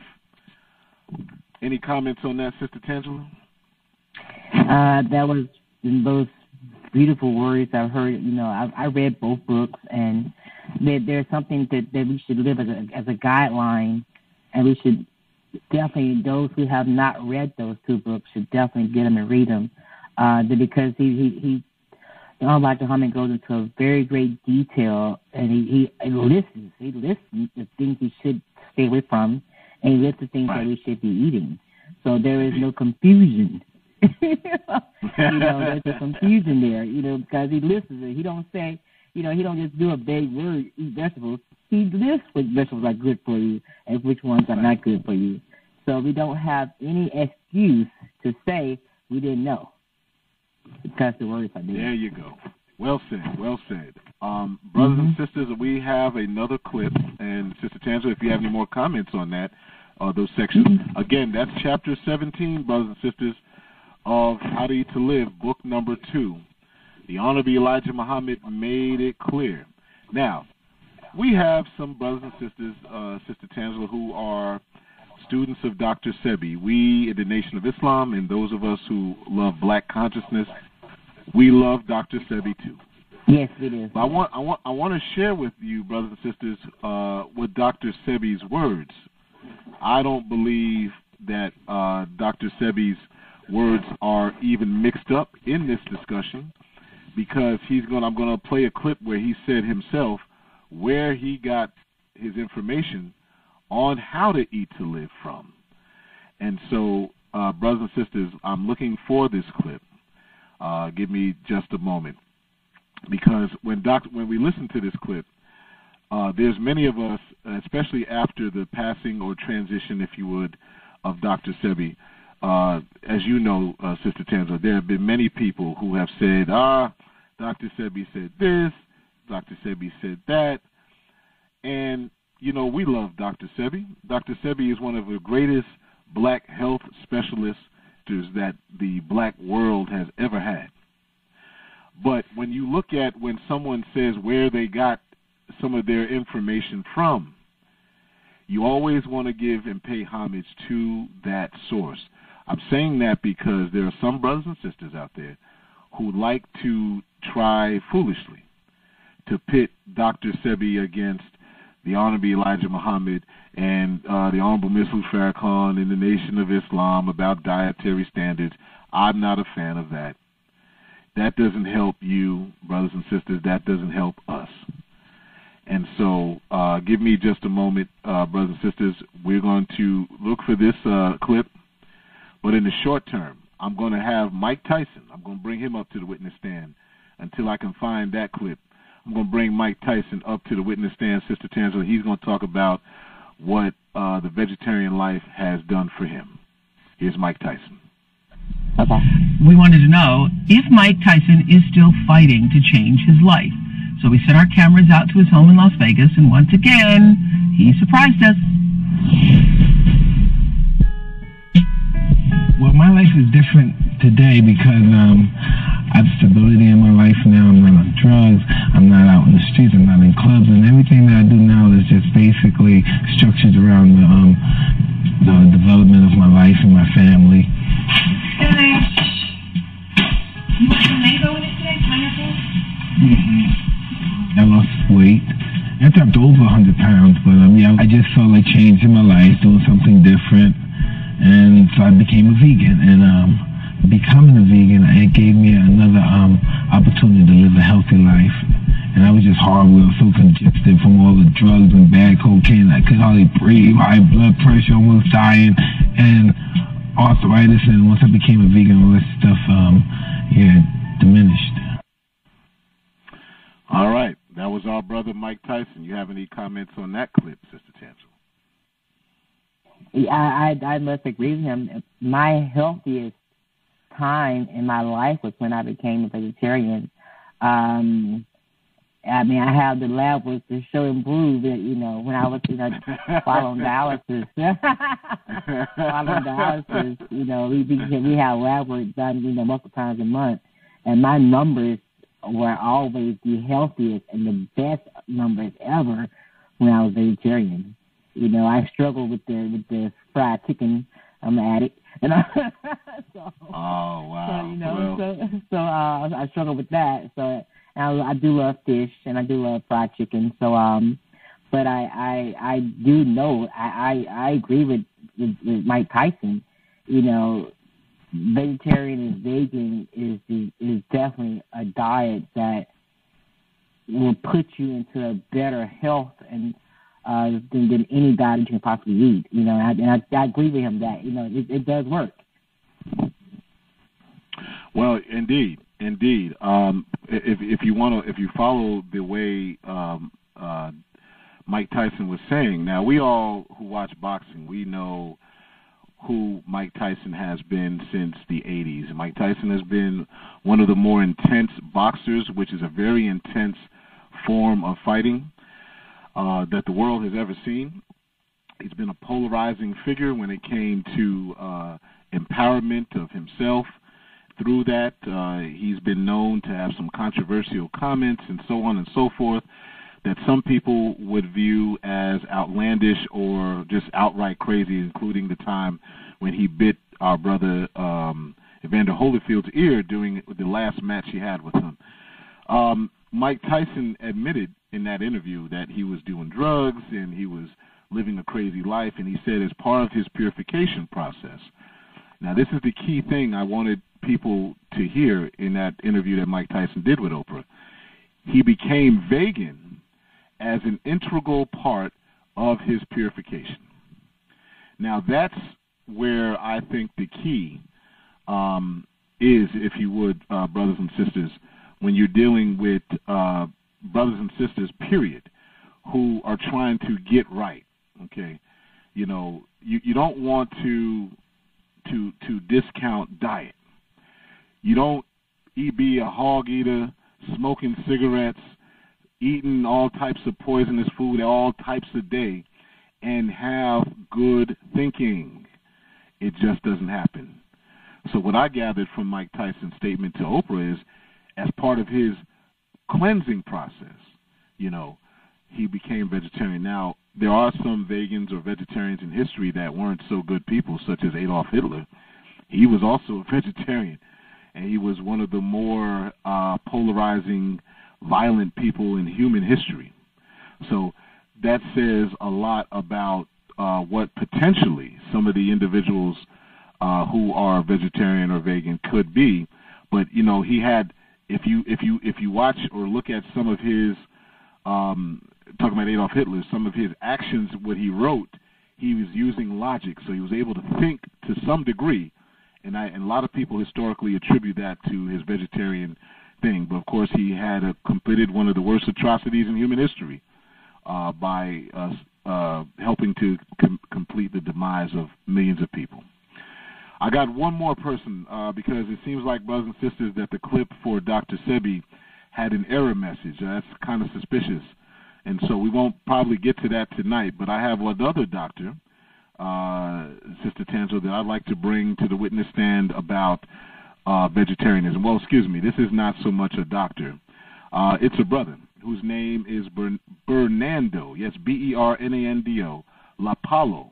Any comments on that, Sister Tangela? That was those beautiful words I've heard. You know, I read both books, and there's something that we should live as a guideline, and we should definitely, those who have not read those 2 books should definitely get them and read them, because he Elijah Muhammad goes into a very great detail, and he listens the things he should stay away from, and he lists the things that we should be eating. So there is no confusion. There's a confusion there, because he listens it. He don't say, he don't just do a vague word, eat vegetables. He lists which vegetables are good for you and which ones are not good for you. So we don't have any excuse to say we didn't know, because the words are there. There you go. Well said, well said. Brothers and sisters, we have another clip, and Sister Tangela, if you have any more comments on that, those sections. Again, that's chapter 17, brothers and sisters, of How to Eat to Live, book number 2. The Honorable Elijah Muhammad made it clear. Now, we have some brothers and sisters, Sister Tangela, who are students of Dr. Sebi. We in the Nation of Islam, and those of us who love black consciousness, we love Dr. Sebi too. Yes, we do. But I want to share with you, brothers and sisters, with Dr. Sebi's words. I don't believe that Dr. Sebi's words are even mixed up in this discussion, because I'm going to play a clip where he said himself where he got his information on how to eat to live from. And so, brothers and sisters, I'm looking for this clip. Give me just a moment, because when we listen to this clip, there's many of us, especially after the passing or transition, if you would, of Dr. Sebi. As you know, Sister Tangela, there have been many people who have said, Dr. Sebi said this, Dr. Sebi said that. And, we love Dr. Sebi. Dr. Sebi is one of the greatest black health specialists sisters that the black world has ever had. But when you look at when someone says where they got some of their information from, you always want to give and pay homage to that source. I'm saying that because there are some brothers and sisters out there who like to try foolishly to pit Dr. Sebi against the Honorable Elijah Muhammad and the Honorable Mislu Farrakhan in the Nation of Islam about dietary standards. I'm not a fan of that. That doesn't help you, brothers and sisters. That doesn't help us. And so give me just a moment, brothers and sisters. We're going to look for this clip. But in the short term, I'm going to have Mike Tyson. I'm going to bring him up to the witness stand until I can find that clip. I'm going to bring Mike Tyson up to the witness stand, Sister Tangela. He's going to talk about what the vegetarian life has done for him. Here's Mike Tyson. Okay. We wanted to know if Mike Tyson is still fighting to change his life. So we sent our cameras out to his home in Las Vegas, and once again, he surprised us. Well, my life is different today because I have stability in my life now. I'm not on drugs. I'm not out in the streets. I'm not in clubs. And everything that I do now is just basically structured around the development of my life and my family. You want some mango in it today? Pineapple? I lost weight. I dropped over 100 pounds, but yeah, I just felt like changing my life, doing something different. And so I became a vegan, and becoming a vegan, it gave me another opportunity to live a healthy life. And I was just horrible, so congested from all the drugs and bad cocaine. I could hardly breathe, high blood pressure, almost dying, and arthritis. And once I became a vegan, all that stuff, diminished. All right, that was our brother Mike Tyson. You have any comments on that clip, Sister Tangela? I must agree with him. My healthiest time in my life was when I became a vegetarian. I have the lab work to show and prove that, when I was, following dialysis, we have lab work done, multiple times a month, and my numbers were always the healthiest and the best numbers ever when I was vegetarian. I struggled with the fried chicken. I'm an addict, and so. Oh wow! So I struggle with that. So I do love fish and I do love fried chicken. So but I do know I agree with Mike Tyson. Vegetarian and vegan is definitely a diet that will put you into a better health and than any diet you can possibly eat. And I agree with him that it does work. Well, indeed. If you follow the way Mike Tyson was saying, now we all who watch boxing, we know who Mike Tyson has been since the 80s. Mike Tyson has been one of the more intense boxers, which is a very intense form of fighting that the world has ever seen. He's been a polarizing figure when it came to empowerment of himself. Through that, he's been known to have some controversial comments and so on and so forth that some people would view as outlandish or just outright crazy, including the time when he bit our brother Evander Holyfield's ear during the last match he had with him. Mike Tyson admitted in that interview that he was doing drugs and he was living a crazy life, and he said as part of his purification process. Now, this is the key thing I wanted people to hear in that interview that Mike Tyson did with Oprah. He became vegan as an integral part of his purification. Now, that's where I think the key is, if you would, brothers and sisters, when you're dealing with brothers and sisters, period, who are trying to get right, okay? You don't want to discount diet. You don't be a hog eater, smoking cigarettes, eating all types of poisonous food all types a day, and have good thinking. It just doesn't happen. So what I gathered from Mike Tyson's statement to Oprah is, as part of his cleansing process, you know, he became vegetarian. Now, there are some vegans or vegetarians in history that weren't so good people, such as Adolf Hitler. He was also a vegetarian, and he was one of the more polarizing, violent people in human history. So that says a lot about what potentially some of the individuals who are vegetarian or vegan could be. But you know, he had, if you watch or look at some of his talking about Adolf Hitler, some of his actions, what he wrote, he was using logic, so he was able to think to some degree, and a lot of people historically attribute that to his vegetarian thing. But of course, he had completed one of the worst atrocities in human history by helping to complete the demise of millions of people. I got one more person because it seems like, brothers and sisters, that the clip for Dr. Sebi had an error message. That's kind of suspicious. And so we won't probably get to that tonight, but I have another doctor, Sister Tangela, that I'd like to bring to the witness stand about vegetarianism. Well, excuse me, this is not so much a doctor. It's a brother whose name is Bernando, yes, Bernando, La Palo.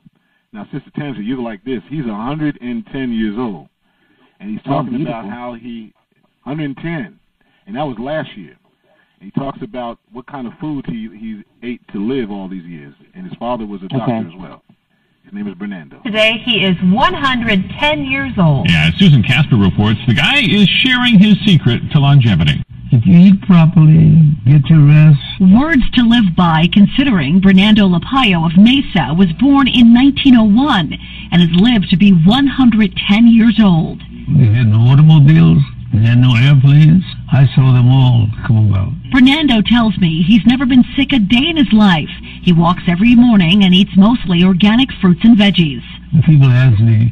Now, Sister Tangela, you're like this. He's 110 years old, and he's talking about how 110, and that was last year. He talks about what kind of food he ate to live all these years, and his father was a doctor as well. His name is Bernando. Today, he is 110 years old. Yeah, as Susan Casper reports, the guy is sharing his secret to longevity. If you eat properly, get your rest. Words to live by, considering Bernando Lapayo of Mesa was born in 1901 and has lived to be 110 years old. They had no automobiles. They had no airplanes. I saw them all come about. Bernando tells me he's never been sick a day in his life. He walks every morning and eats mostly organic fruits and veggies. The people ask me,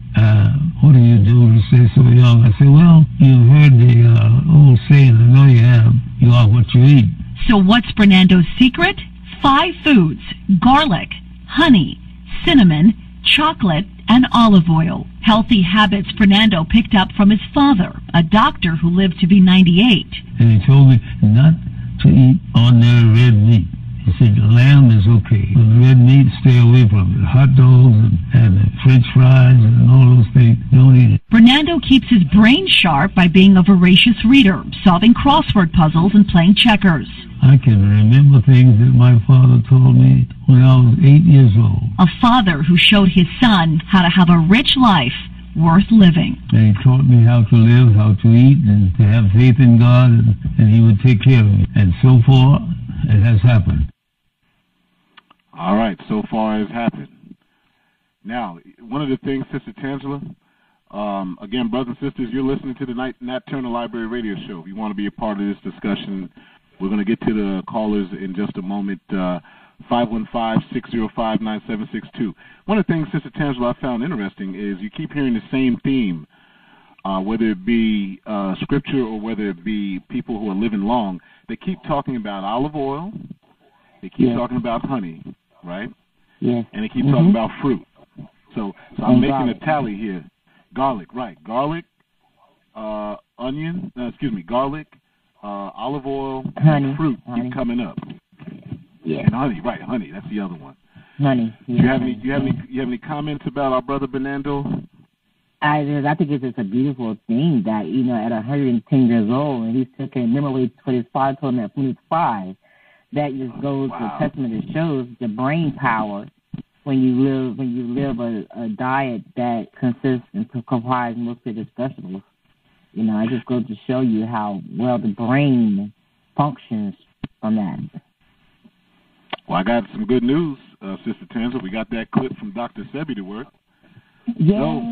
what do you do to stay so young? I say, well, you've heard the old saying, I know you have, you are what you eat. So what's Bernando's secret? 5 foods: garlic, honey, cinnamon, chocolate, and olive oil. Healthy habits Bernando picked up from his father, a doctor who lived to be 98. And he told me not to eat ordinary red meat. He said lamb is okay, but red meat, stay away from it. Hot dogs and French fries and all those things, don't eat it. Bernando keeps his brain sharp by being a voracious reader, solving crossword puzzles and playing checkers. I can remember things that my father told me when I was 8 years old. A father who showed his son how to have a rich life worth living. And he taught me how to live, how to eat, and to have faith in God, and he would take care of me. And so far, it has happened. All right, so far it has happened. Now, one of the things, Sister Tangela, again, brothers and sisters, you're listening to the Nat Turner Library Radio Show. If you want to be a part of this discussion, we're going to get to the callers in just a moment. 515-605-9762. One of the things, Sister Tangela, I found interesting is you keep hearing the same theme, whether it be scripture or whether it be people who are living long. They keep talking about olive oil. They keep talking about honey, right? Yes. And they keep talking about fruit. So I'm making a tally here. Garlic, right. Garlic, garlic, olive oil, honey, and fruit honey. keep coming up. Yeah. And honey, right, honey, that's the other one. Honey. Do you have any comments about our brother Bernando? I think it's just a beautiful thing that, you know, at 110 years old, and he's taking memory what his father told him when he was 5. That just goes to testament. It shows the brain power when you live a diet that consists and comprises mostly of vegetables. You know, it just goes to show you how well the brain functions from that. Well, I got some good news, Sister Tangela. We got that clip from Dr. Sebi to work. Yay. So,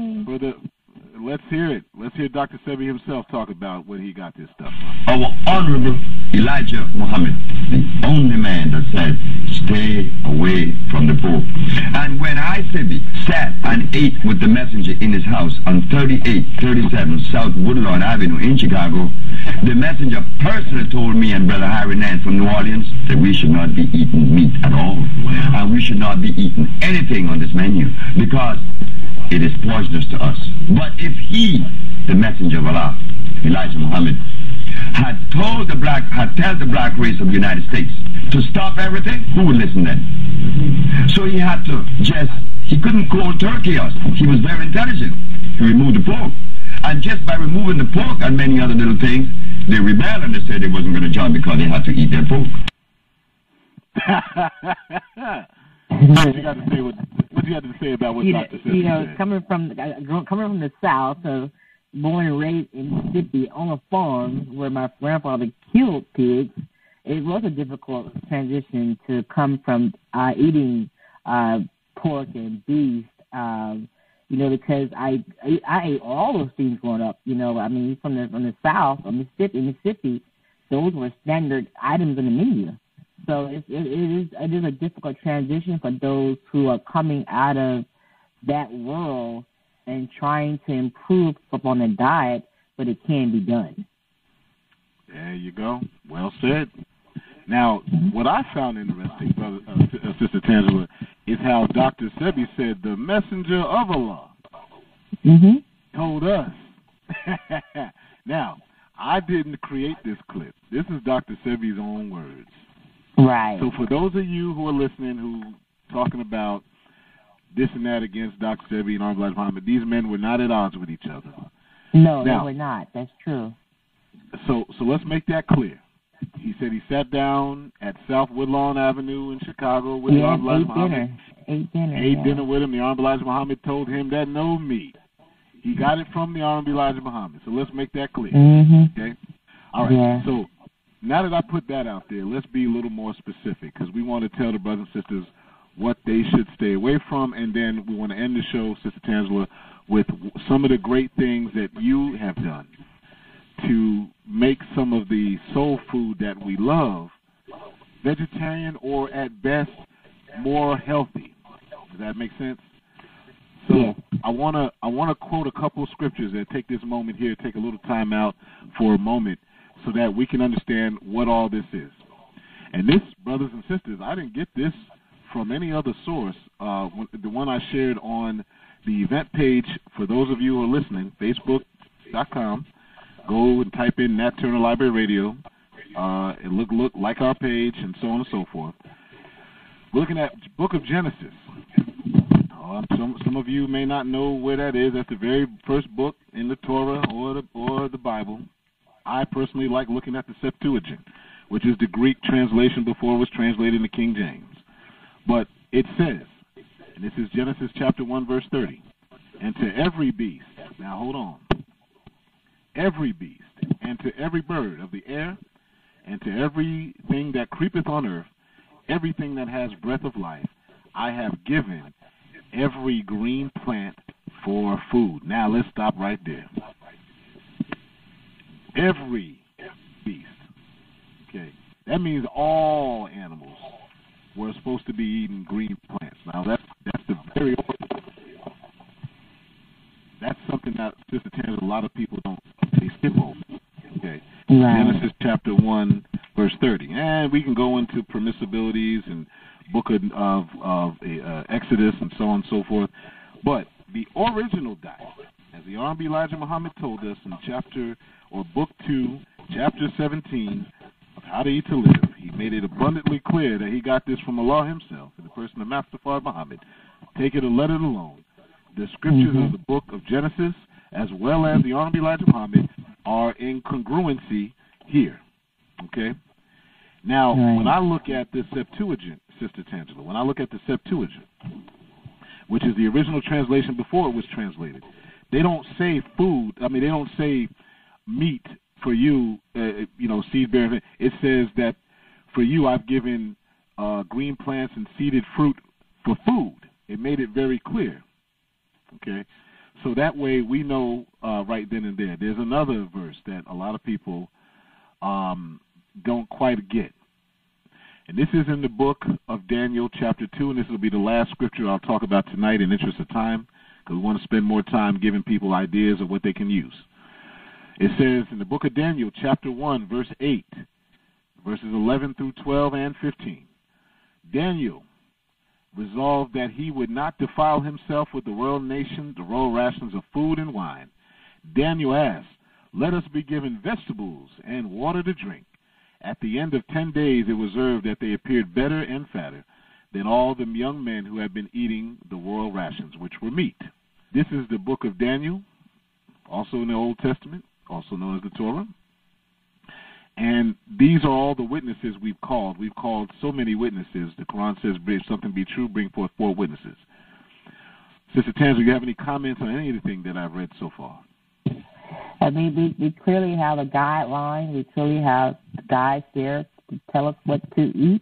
let's hear it. Let's hear Dr. Sebi himself talk about where he got this stuff from. Our Honorable Elijah Muhammad, the only man that said, stay away from the Pope. And when I Sebi sat and ate with the messenger in his house on 3837 South Woodlawn Avenue in Chicago, the messenger personally told me and Brother Harry Nance from New Orleans that we should not be eating meat at all. And we should not be eating anything on this menu because it is poisonous to us. But if he the messenger of Allah, Elijah Muhammad, had told the black race of the United States to stop everything, who would listen then? So he had to he couldn't cold turkey us. He was very intelligent. He removed the pork. And just by removing the pork and many other little things, they rebelled and they said they wasn't going to join because they had to eat their pork. What you got to say? What you got to say about what Dr. Sebi said? Coming from the South, born and raised in Mississippi on a farm where my grandfather killed pigs, it was a difficult transition to come from eating pork and beef. Because I ate all those things growing up. I mean, from the South, of Mississippi, those were standard items in the menu. So it is a difficult transition for those who are coming out of that world and trying to improve upon their diet, but it can be done. There you go. Well said. Now, what I found interesting, Sister Tangela, is how Dr. Sebi said the messenger of Allah told us. Now, I didn't create this clip. This is Dr. Sebi's own words. Right. So for those of you who are listening who talking about this and that against Dr. Sebi and Honorable Elijah Muhammad, these men were not at odds with each other. No, they were not. That's true. So let's make that clear. He said he sat down at South Woodlawn Avenue in Chicago with the Honorable Elijah Muhammad. Ate dinner with him. The Honorable Elijah Muhammad told him that no meat. He got it from the Honorable Elijah Muhammad. So let's make that clear. Okay? All right. Yeah. So now that I put that out there, let's be a little more specific because we want to tell the brothers and sisters what they should stay away from, and then we want to end the show, Sister Tangela, with some of the great things that you have done to make some of the soul food that we love vegetarian or at best more healthy. Does that make sense? So I want to quote a couple of scriptures that take this moment here, take a little time out for a moment so that we can understand what all this is. And this, brothers and sisters, I didn't get this from any other source. The one I shared on the event page, for those of you who are listening, facebook.com, go and type in Nat Turner Library Radio, and look like our page, and so on and so forth. We're looking at Book of Genesis. Some of you may not know where that is. That's the very first book in the Torah or the Bible. I personally like looking at the Septuagint, which is the Greek translation before it was translated into King James. But it says, and this is Genesis chapter 1, verse 30, and to every beast, now hold on, every beast, and to every bird of the air, and to everything that creepeth on earth, everything that has breath of life, I have given every green plant for food. Now let's stop right there. Every beast. Okay. That means all animals were supposed to be eating green plants. Now that's the very that's something that Sister Tangela, a lot of people they skip over. Okay. Right. Genesis chapter 1, verse 30. And we can go into permissibilities and book of Exodus and so on and so forth. But the original diet, as the Honorable Elijah Muhammad told us in book 2, chapter 17 of How to Eat to Live, he made it abundantly clear that he got this from Allah himself, in the person of Master Fard Muhammad. Take it or let it alone. The scriptures of the book of Genesis, as well as the Honorable Elijah Muhammad, are in congruency here. Okay? Now, when I look at the Septuagint, Sister Tangela, when I look at the Septuagint, which is the original translation before it was translated, they don't say food. I mean, they don't say meat for you, seed bearing. It says that for you I've given green plants and seeded fruit for food. It made it very clear. Okay? So that way we know right then and there. There's another verse that a lot of people don't quite get. And this is in the book of Daniel, chapter 2, and this will be the last scripture I'll talk about tonight in interest of time, because we want to spend more time giving people ideas of what they can use. It says in the book of Daniel, chapter 1, verse 8, verses 11 through 12 and 15, Daniel resolved that he would not defile himself with the royal nation, the royal rations of food and wine. Daniel asked, "Let us be given vegetables and water to drink." At the end of 10 days, it was observed that they appeared better and fatter than all the young men who had been eating the royal rations, which were meat. This is the book of Daniel, also in the Old Testament, also known as the Torah. And these are all the witnesses we've called. We've called so many witnesses. The Quran says, if something be true, bring forth 4 witnesses. Sister Tangela, do you have any comments on anything that I've read so far? I mean, we clearly have a guideline. We clearly have guides there to tell us what to eat.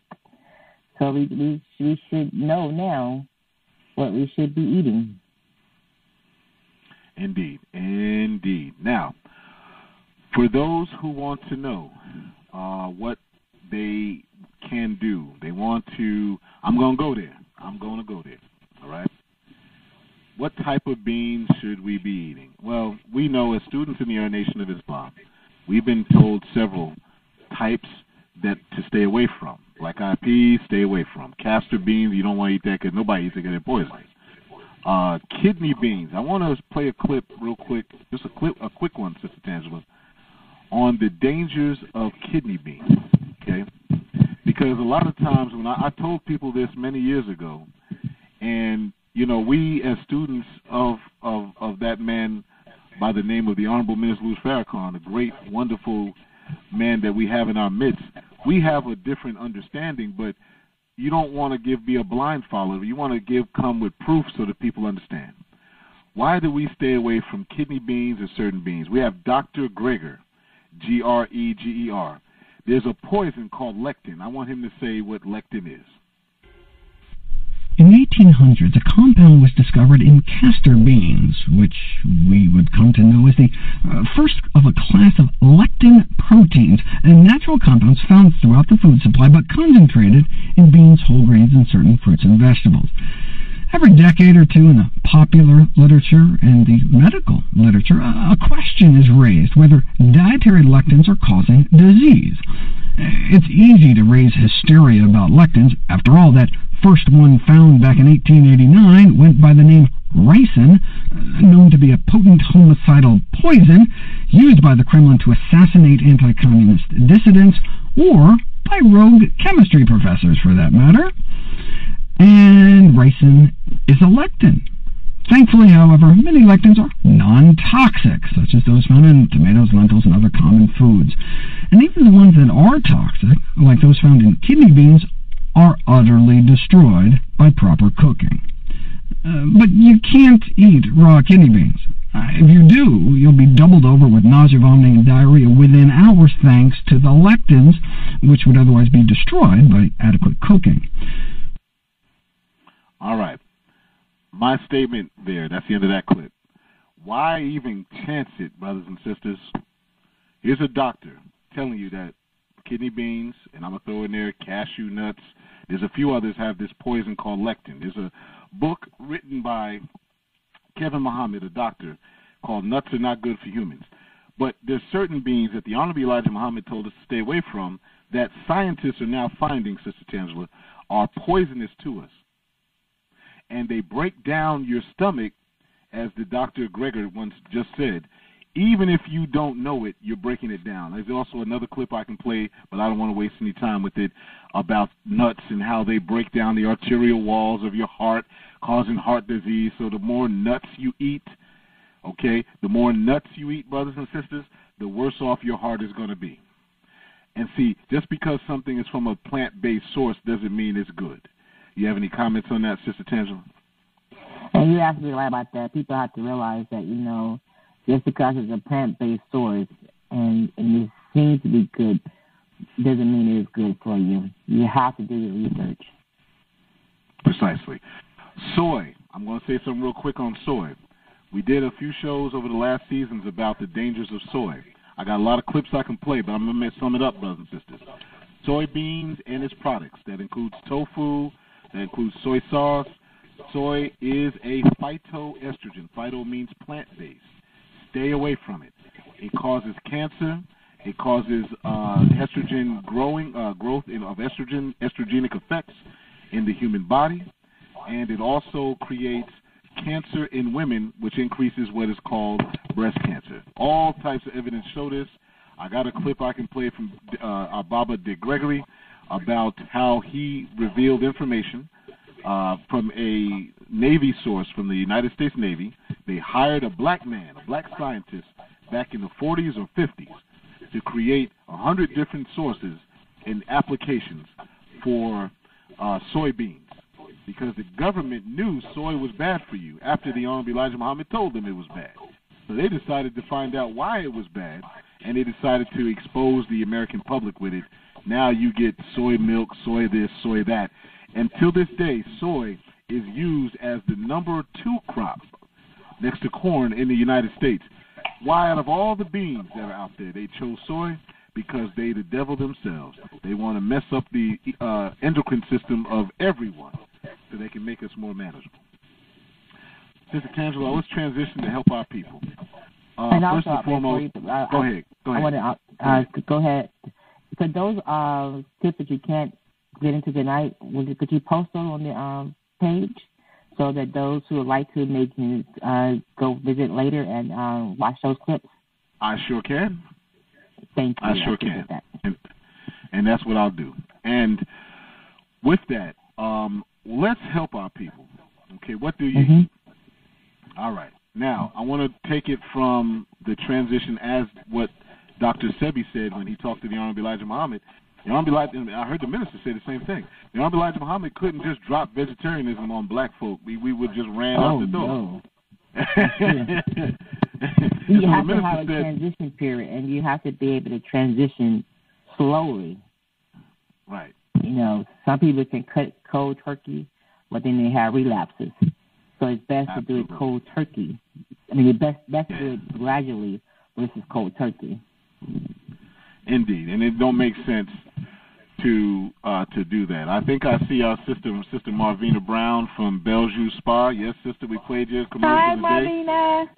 So we should know now what we should be eating. Indeed, indeed. Now, for those who want to know what they can do, they want to, I'm going to go there. All right? What type of beans should we be eating? Well, we know as students in the Nation of Islam, we've been told several types that to stay away from. Black-eyed peas, stay away from. Castor beans, you don't want to eat that because nobody eats it because they're poisonous. Kidney beans. I want to play a clip real quick, just a quick one, Sister Tangela, on the dangers of kidney beans, okay? Because a lot of times when I told people this many years ago, and, you know, we as students of that man by the name of the Honorable Minister Louis Farrakhan, a great, wonderful man that we have in our midst, we have a different understanding, but you don't want to be a blind follower. You want to come with proof so that people understand. Why do we stay away from kidney beans and certain beans? We have Dr. Greger, Greger. There's a poison called lectin. I want him to say what lectin is. In the 1800s, a compound was discovered in castor beans, which we would come to know as the first of a class of lectin proteins, and natural compounds found throughout the food supply, but concentrated in beans, whole grains, and certain fruits and vegetables. Every decade or two in the popular literature and the medical literature, a question is raised whether dietary lectins are causing disease. It's easy to raise hysteria about lectins. After all, that first one found back in 1889 went by the name ricin, known to be a potent homicidal poison used by the Kremlin to assassinate anti-communist dissidents, or by rogue chemistry professors, for that matter. And ricin is a lectin. Thankfully, however, many lectins are non-toxic, such as those found in tomatoes, lentils, and other common foods. And even the ones that are toxic, like those found in kidney beans, are utterly destroyed by proper cooking. But you can't eat raw kidney beans. If you do, you'll be doubled over with nausea, vomiting, and diarrhea within hours thanks to the lectins, which would otherwise be destroyed by adequate cooking. All right. My statement there, that's the end of that clip. Why even chance it, brothers and sisters? Here's a doctor telling you that kidney beans, and I'm going to throw in there cashew nuts. There's a few others have this poison called lectin. There's a book written by Kevin Muhammad, a doctor, called Nuts Are Not Good for Humans. But there's certain beans that the Honorable Elijah Muhammad told us to stay away from that scientists are now finding, Sister Tangela, are poisonous to us. And they break down your stomach, as the Dr. Greger once just said. Even if you don't know it, you're breaking it down. There's also another clip I can play, but I don't want to waste any time with it, about nuts and how they break down the arterial walls of your heart, causing heart disease. So the more nuts you eat, okay, the more nuts you eat, brothers and sisters, the worse off your heart is going to be. And see, just because something is from a plant-based source doesn't mean it's good. You have any comments on that, Sister Tangela? And you're absolutely right about that. People have to realize that, you know, just because it's a plant-based source and it seems to be good doesn't mean it's good for you. You have to do your research. Precisely. Soy. I'm going to say something real quick on soy. We did a few shows over the last seasons about the dangers of soy. I got a lot of clips I can play, but I'm going to sum it up, brothers and sisters. Soybeans and its products. That includes tofu. That includes soy sauce. Soy is a phytoestrogen. Phyto means plant-based. Stay away from it. It causes cancer. It causes estrogen growth of estrogenic effects in the human body, and it also creates cancer in women, which increases what is called breast cancer. All types of evidence show this. I got a clip I can play from our Baba Dick Gregory about how he revealed information from a Navy source from the United States Navy. They hired a black man, a black scientist, back in the 40s or 50s to create 100 different sources and applications for soybeans, because the government knew soy was bad for you after the Honorable Elijah Muhammad told them it was bad. So they decided to find out why it was bad, and they decided to expose the American public with it. Now you get soy milk, soy this, soy that. And till this day, soy is used as the number 2 crop next to corn in the United States. Why, out of all the beans that are out there, they chose soy? Because they the devil themselves. They want to mess up the endocrine system of everyone so they can make us more manageable. Sister Tangela, let's transition to help our people. First and foremost, go ahead. I want to go ahead. So those tips that you can't get into tonight, could you post those on the page so that those who would like to can go visit later and watch those clips? I sure can. Thank you. I sure can. And that's what I'll do. And with that, let's help our people. Okay, what do you eat? All right. Now, I want to take it from the transition as what Dr. Sebi said when he talked to the Honorable Elijah Muhammad. The Honorable Elijah, I heard the minister say the same thing. The Honorable Elijah Muhammad couldn't just drop vegetarianism on black folk. We would just ran out the door. No. You have to have a transition period, and you have to be able to transition slowly. Right. You know, some people can cut cold turkey, but then they have relapses. So it's best to do it cold turkey. I mean, it's best to do it gradually versus cold turkey. Indeed, and it don't make sense to do that. I think I see our sister Marvina Brown from Bellevue Spa. Yes, sister, we played your commercial Hi, today. Marvina.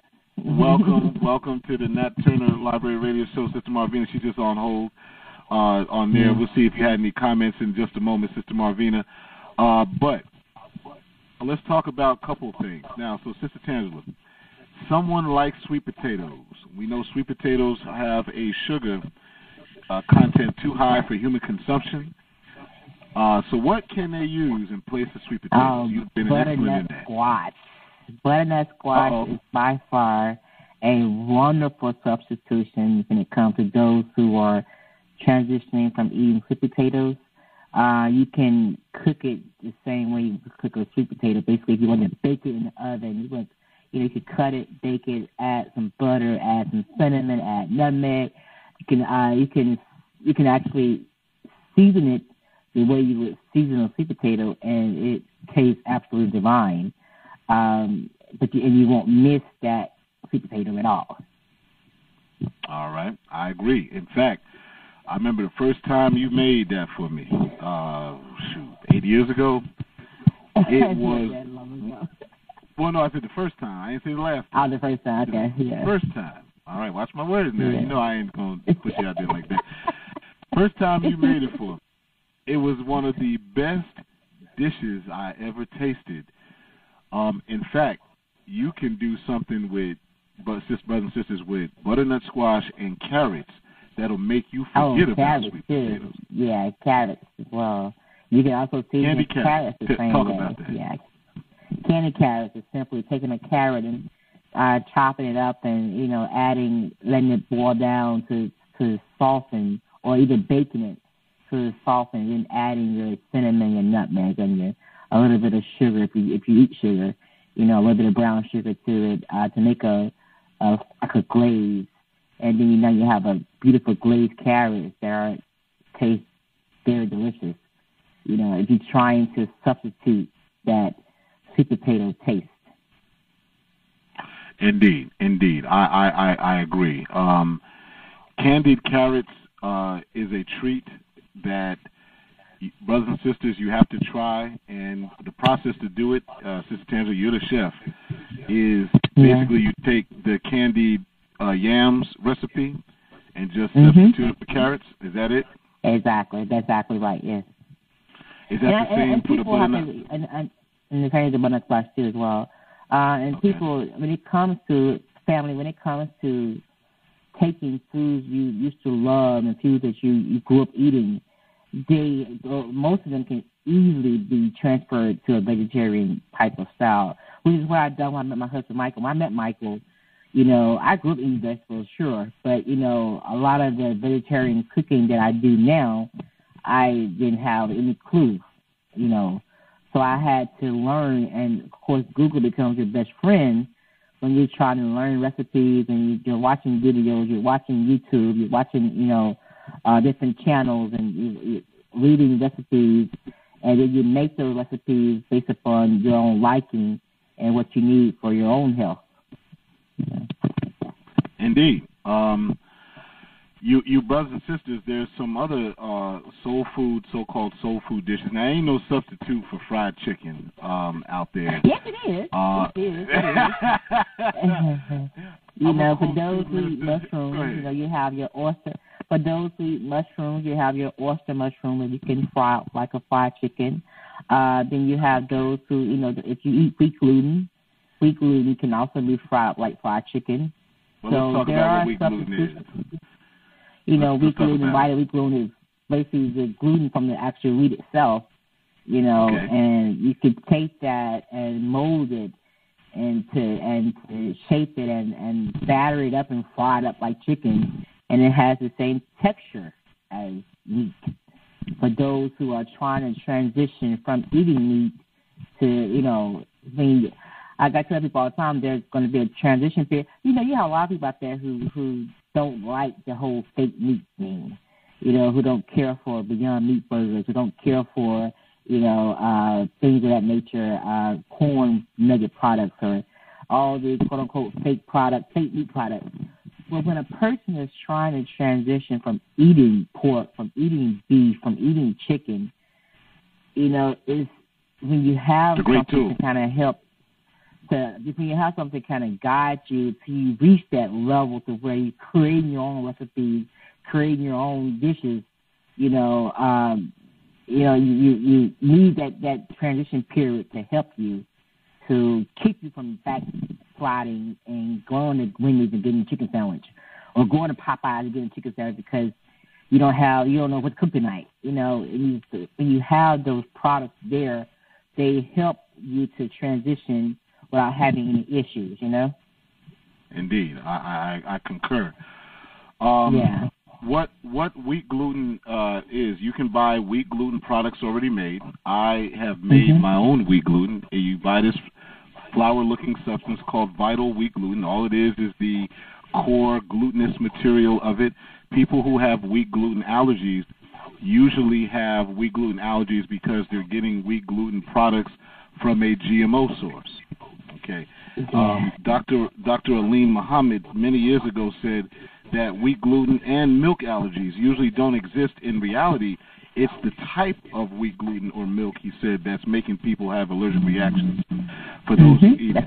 Welcome to the Nat Turner Library Radio Show, Sister Marvina. She's just on hold on there. We'll see if you had any comments in just a moment, Sister Marvina. But let's talk about a couple of things. Now, so Sister Tangela, someone likes sweet potatoes. We know sweet potatoes have a sugar content too high for human consumption. So what can they use in place of sweet potatoes? You've been an excellent in that. Squash. Butternut squash is by far a wonderful substitution when it comes to those who are transitioning from eating sweet potatoes. You can cook it the same way you cook a sweet potato. Basically, if you want to bake it in the oven, you could cut it, bake it, add some butter, add some cinnamon, add nutmeg. You can actually season it the way you would season a sweet potato, and it tastes absolutely divine. But you won't miss that sweet potato at all. All right, I agree. In fact, I remember the first time you made that for me. 8 years ago. It was. Well, no, I said the first time. I didn't say the last time. Oh, the first time. Okay, yeah. First time. All right, watch my words now. Yeah. You know I ain't gonna put you out there like that. First time you made it for. It was one of the best dishes I ever tasted. In fact, you can do something with brothers and sisters with butternut squash and carrots that'll make you forget about sweet potatoes. Yeah, carrots as well. You can also season carrots the same Talk way. about that. Yeah, candy carrots is simply taking a carrot and chopping it up and letting it boil down to soften, or either baking it to soften, and then adding your cinnamon and nutmeg and a little bit of sugar if you eat sugar, a little bit of brown sugar to it to make a glaze, and then you have a beautiful glazed carrots that taste very delicious. If you're trying to substitute that sweet potato taste. Indeed. I agree. Candied carrots is a treat that, brothers and sisters, you have to try. And the process to do it, Sister Tangela, you're the chef, is basically you take the candied yams recipe and just substitute it for carrots. Is that it? Exactly. That's exactly right, yes. Is that the same for the butternut? And the kind of the butternut squash too as well. And people, when it comes to family, when it comes to taking foods you used to love and foods that you grew up eating, most of them can easily be transferred to a vegetarian type of style, which is what I done when I met my husband Michael. When I met Michael, I grew up eating vegetables, sure, but a lot of the vegetarian cooking that I do now, I didn't have any clue, so I had to learn, and of course Google becomes your best friend when you're trying to learn recipes and you're watching videos, you're watching YouTube, you're watching, different channels and you're reading recipes, and then you make those recipes based upon your own liking and what you need for your own health. Indeed. You brothers and sisters, there's some other so-called soul food dishes. Now, ain't no substitute for fried chicken out there. Yes, it is. It is. For those who eat mushrooms, you have your oyster. For those who eat mushrooms, you have your oyster mushroom that you can fry up like a fried chicken. Then you have those who, if you eat wheat gluten can also be fried up like fried chicken. Well, let's talk about what wheat gluten is. Wheat gluten and white wheat gluten is basically the gluten from the actual wheat itself, and you could take that and mold it and to shape it and batter it up and fry it up like chicken, and it has the same texture as meat. For those who are trying to transition from eating meat to, I tell people all the time, there's going to be a transition period. You have a lot of people out there who don't like the whole fake meat thing, who don't care for Beyond Meat burgers, who don't care for, things of that nature, corn nugget products or all the quote-unquote fake meat products. Well, when a person is trying to transition from eating pork, from eating beef, from eating chicken, is when you have something to kind of help, when you have something to kind of guide you till you reach that level to where you're creating your own recipes, creating your own dishes, you need that transition period to help you, to keep you from backsliding and going to Wendy's and getting a chicken sandwich, or going to Popeyes and getting a chicken sandwich because you don't know what to cook tonight. When you have those products there, they help you to transition without having any issues. Indeed, I concur. Yeah. What wheat gluten is, you can buy wheat gluten products already made. I have made my own wheat gluten. You buy this flour-looking substance called Vital Wheat Gluten. All it is the core glutinous material of it. People who have wheat gluten allergies usually have wheat gluten allergies because they're getting wheat gluten products from a GMO source. Okay. Dr. Aline Muhammad many years ago said that wheat gluten and milk allergies usually don't exist in reality. It's the type of wheat gluten or milk, he said, that's making people have allergic reactions for those who eat it.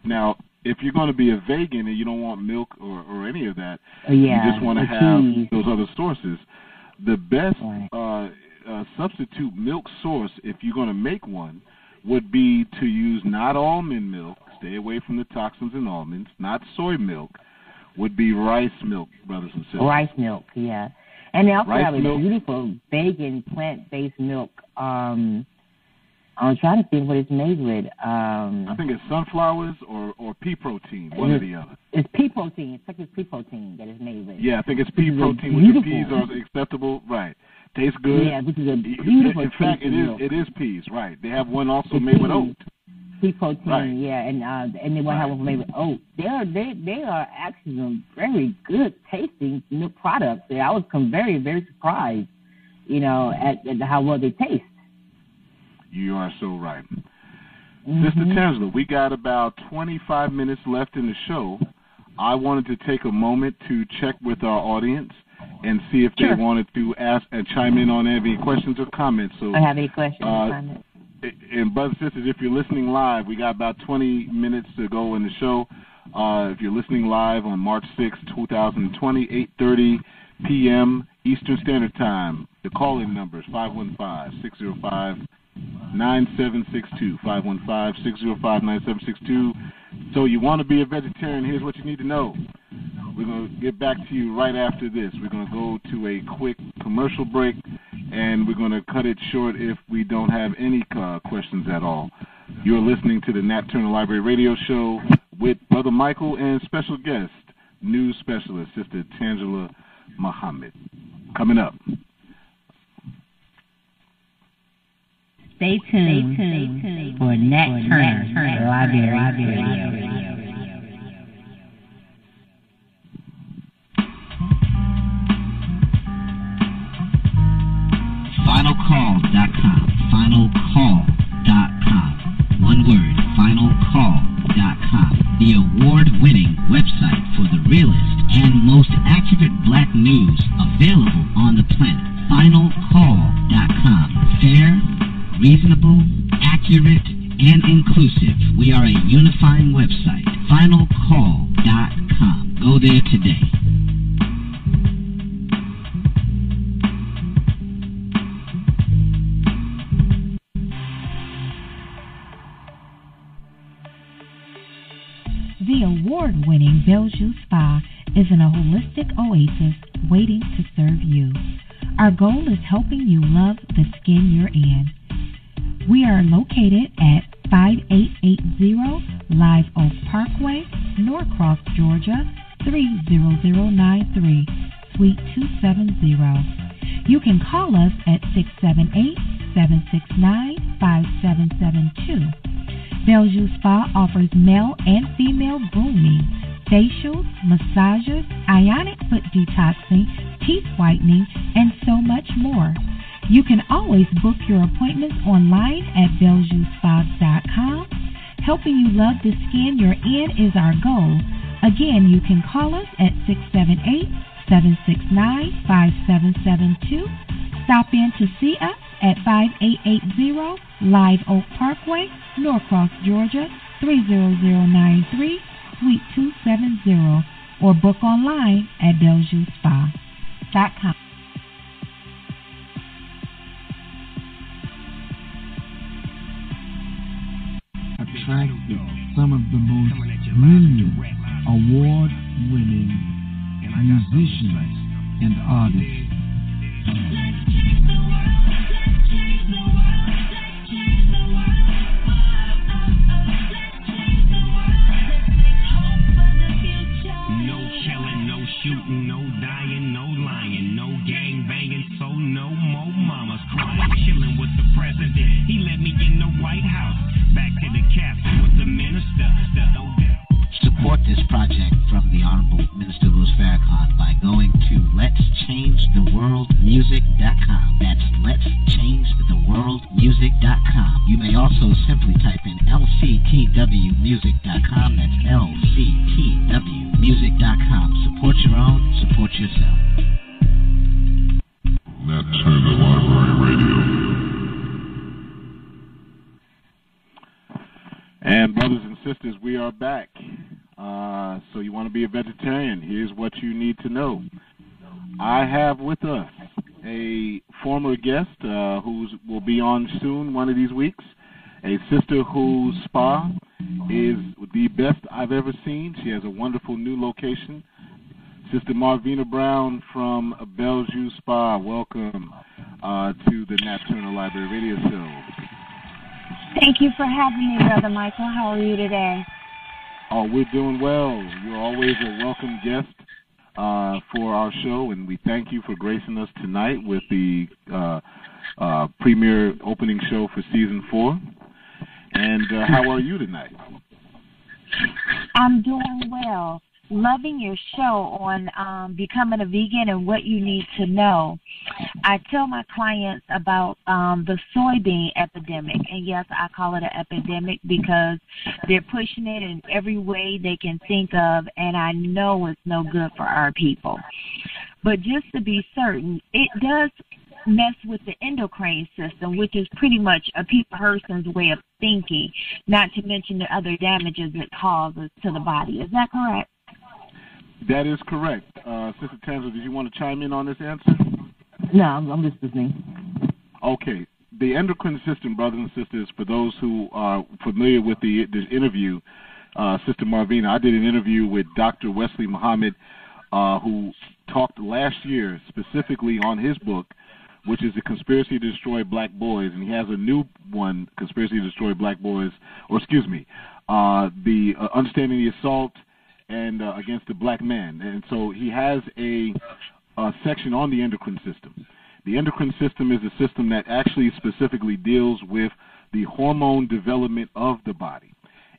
Now, if you're going to be a vegan and you don't want milk or any of that, you just want to have those other sources, the best substitute milk source, if you're going to make one, would be to use not almond milk, stay away from the toxins in almonds, not soy milk, would be rice milk, brothers and sisters. Rice milk, yeah. And they also have a beautiful vegan plant-based milk. I'm trying to think what it's made with. I think it's sunflowers or pea protein, one or the other. It's pea protein. It's like it's pea protein that it's made with. Yeah, I think it's pea protein, which the peas are acceptable. Right. Tastes good. Yeah, which is a beautiful. In fact, it is peas. Right. They have one also made with oat. Pea protein, right. Yeah, and they want to have one made with oat. They are actually some very good tasting milk products. I was very, very surprised, at how well they taste. You are so right. Sister Tangela, we got about 25 minutes left in the show. I wanted to take a moment to check with our audience and see if they wanted to ask and chime in on any questions or comments. So, I have any questions or comments. And brothers and sisters, if you're listening live, we got about 20 minutes to go in the show. If you're listening live on March 6, 2020, 8:30 p.m. Eastern Standard Time, the call-in number is 515-605 515-605-9762. 515-605-9762. So you want to be a vegetarian, here's what you need to know. We're going to get back to you right after this. We're going to go to a quick commercial break, and we're going to cut it short if we don't have any questions at all. You're listening to the Nat Turner Library Radio Show with Brother Michael and special guest, news specialist, Sister Tangela Muhammad. Coming up. Stay tuned for Nat Turner Library Radio. FinalCall.com. FinalCall.com. One word, FinalCall.com. The award-winning website for the realest and most accurate black news available on the planet. FinalCall.com. Fair, reasonable, accurate, and inclusive. We are a unifying website. FinalCall.com. Go there today. The award-winning Bellevue Spa is an holistic oasis waiting to serve you. Our goal is helping you love the skin you're in. We are located at 5880 Live Oak Parkway, Norcross, Georgia, 30093, Suite 270. You can call us at 678-769-5772. Bellevue Spa offers male and female grooming, facials, massages, ionic foot detoxing, teeth whitening, and so much more. You can always book your appointments online at BellevueSpa.com. Helping you love the skin you're in is our goal. Again, you can call us at 678-769-5772. Stop in to see us at 5880 Live Oak Parkway, Norcross, Georgia, 30093, Suite 270, or book online at BellevueSpa.com. Attracted some of the most brilliant, award-winning musicians and artists. No killing, no shooting, no dying, no lying, no gang banging, so no more mamas crying. Chilling with the president, he let me in the White House. Back to the captain with the minister. Support this project from the Honorable Minister Louis Farrakhan by going to letschangetheworldmusic.com. That's letschangetheworldmusic.com. You may also simply type in lctwmusic.com. That's lctwmusic.com. Support your own, support yourself. Nat Turner Library Radio. And brothers and sisters, we are back. So you want to be a vegetarian, here's what you need to know. I have with us a former guest who will be on soon, one of these weeks, a sister whose spa is the best I've ever seen. She has a wonderful new location. Sister Marvina Brown from Bellevue Spa, welcome to the Nat Turner Library Radio Show. Thank you for having me, Brother Michael. How are you today? Oh, we're doing well. You're always a welcome guest for our show, and we thank you for gracing us tonight with the premiere opening show for Season 4. And how are you tonight? I'm doing well. Loving your show on becoming a vegan and what you need to know. I tell my clients about the soybean epidemic, and yes, I call it an epidemic because they're pushing it in every way they can think of, and I know it's no good for our people. But just to be certain, it does mess with the endocrine system, which is pretty much a person's way of thinking, not to mention the other damages it causes to the body. Is that correct? That is correct. Sister Tangela, did you want to chime in on this answer? No, I'm just listening. Okay. the endocrine system, brothers and sisters, for those who are familiar with the interview, Sister Marvina, I did an interview with Dr. Wesley Muhammad, who talked last year specifically on his book, which is The Conspiracy to Destroy Black Boys, and he has a new one, Conspiracy to Destroy Black Boys, the Understanding the Assault and Against the Black Man. And so he has a section on the endocrine system. The endocrine system is a system that actually specifically deals with the hormone development of the body.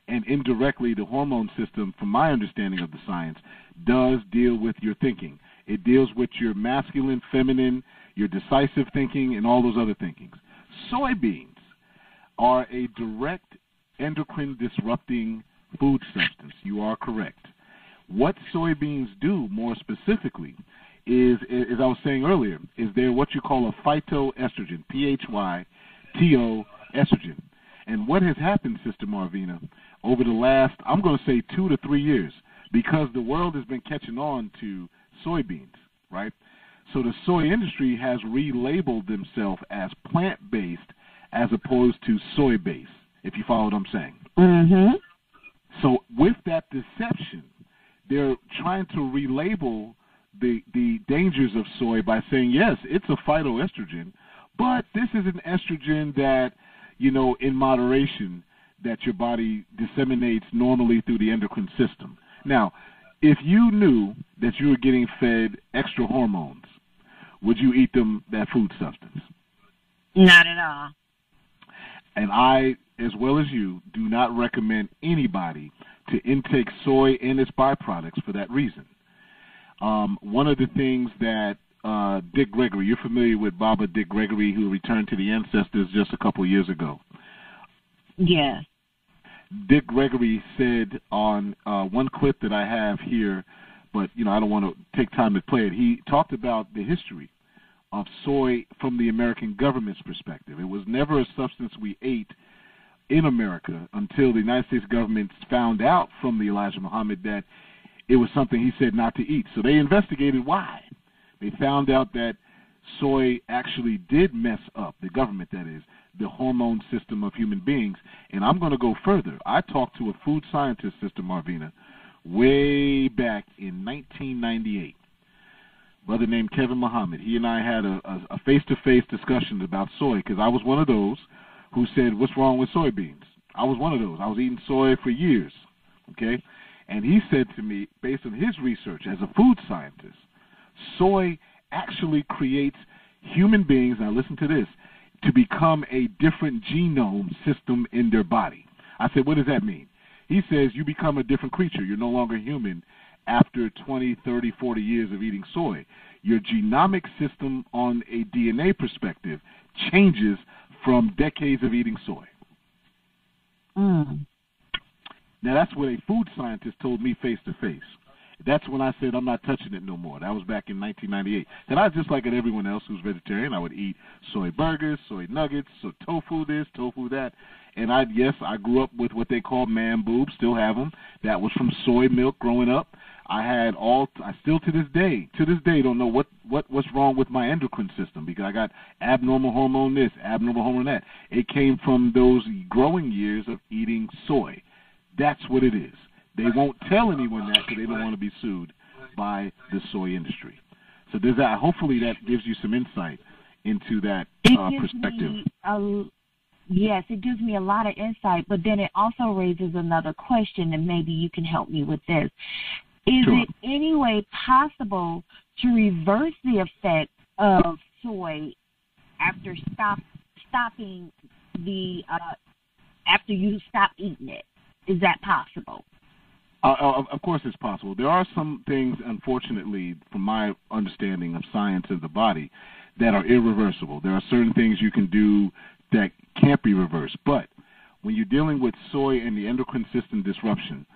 And indirectly, the hormone system, from my understanding of the science, does deal with your thinking. It deals with your masculine, feminine, your decisive thinking, and all those other thinkings. Soybeans are a direct endocrine disrupting food substance. You are correct. What soybeans do more specifically is, as I was saying earlier, is they're what you call a phytoestrogen, P-H-Y-T-O estrogen. And what has happened, Sister Marvina, over the last, I'm going to say 2 to 3 years, because the world has been catching on to soybeans, right? So the soy industry has relabeled themselves as plant-based as opposed to soy-based, if you follow what I'm saying. Mm-hmm. So with that deception, they're trying to relabel the dangers of soy by saying, yes, it's a phytoestrogen, but this is an estrogen that, in moderation, that your body disseminates normally through the endocrine system. Now, if you knew that you were getting fed extra hormones, would you eat that food substance? Not at all. And I, as well as you, do not recommend anybody to intake soy and its byproducts for that reason. One of the things that Dick Gregory, you're familiar with Baba Dick Gregory, who returned to the ancestors just a couple years ago. Yeah. Dick Gregory said on one clip that I have here, but I don't want to take time to play it. He talked about the history of soy from the American government's perspective. It was never a substance we ate in America until the United States government found out from the Elijah Muhammad that it was something he said not to eat. So they investigated why. They found out that soy actually did mess up, the government that is, the hormone system of human beings. And I'm going to go further. I talked to a food scientist, Sister Marvina, way back in 1998. Brother named Kevin Muhammad. He and I had a face-to-face discussion about soy because I was one of those who said, what's wrong with soybeans? I was one of those. I was eating soy for years, okay? And he said to me, based on his research as a food scientist, soy actually creates human beings, now listen to this, to become a different genome system in their body. I said, what does that mean? He says you become a different creature. You're no longer human after 20, 30, 40 years of eating soy. Your genomic system on a DNA perspective changes from decades of eating soy. Mm. Now, that's what a food scientist told me face-to-face. That's when I said I'm not touching it no more. That was back in 1998. And I, just like everyone else who's vegetarian, I would eat soy burgers, soy nuggets, so tofu this, tofu that. And I grew up with what they call man boobs, still have them. That was from soy milk growing up. I still to this day don't know what's wrong with my endocrine system because I got abnormal hormone this, abnormal hormone that. It came from those growing years of eating soy. That's what it is. They won't tell anyone that because they don't want to be sued by the soy industry. So there's that. Hopefully that gives you some insight into that perspective. Yes, it gives me a lot of insight, but then it also raises another question, and maybe you can help me with this. Is it any way possible to reverse the effect of soy after stopping after you stop eating it? Is that possible? Of course it's possible. There are some things, unfortunately, from my understanding of science and the body, that are irreversible. There are certain things you can do that can't be reversed. But when you're dealing with soy and the endocrine system disruption,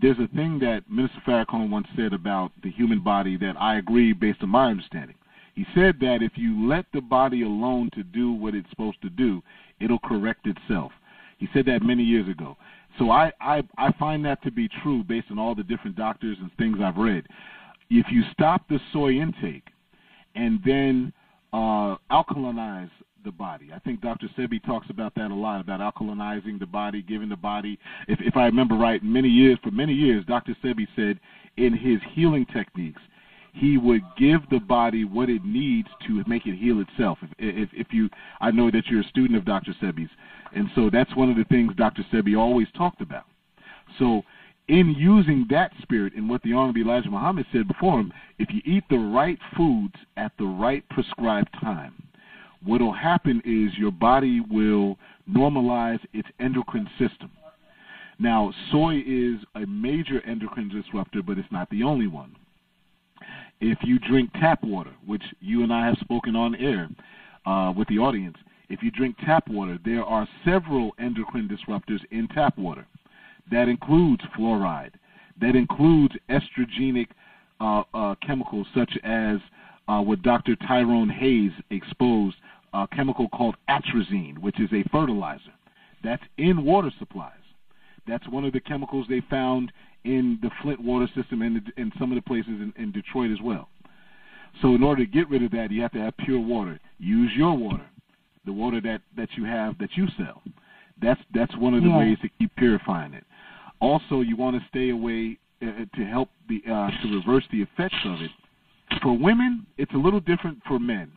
there's a thing that Minister Farrakhan once said about the human body that I agree based on my understanding. He said that if you let the body alone to do what it's supposed to do, it'll correct itself. He said that many years ago. So I find that to be true based on all the different doctors and things I've read. If you stop the soy intake and then alkalinize the body. I think Dr. Sebi talks about that a lot, about alkalinizing the body, giving the body. If I remember right, for many years, Dr. Sebi said in his healing techniques, he would give the body what it needs to make it heal itself. I know that you're a student of Dr. Sebi's, and so that's one of the things Dr. Sebi always talked about. So in using that spirit and what the Honorable Elijah Muhammad said before him, if you eat the right foods at the right prescribed time, what will happen is your body will normalize its endocrine system. Now, soy is a major endocrine disruptor, but it's not the only one. If you drink tap water, which you and I have spoken on air with the audience, if you drink tap water, there are several endocrine disruptors in tap water. That includes fluoride. That includes estrogenic chemicals such as what Dr. Tyrone Hayes exposed, a chemical called atrazine, which is a fertilizer. That's in water supplies. That's one of the chemicals they found in the Flint water system and in some of the places in Detroit as well. So in order to get rid of that, you have to have pure water. Use your water, the water that you have that you sell. That's one of the ways to keep purifying it. Also, you want to stay away to help to reverse the effects of it. For women, it's a little different for men.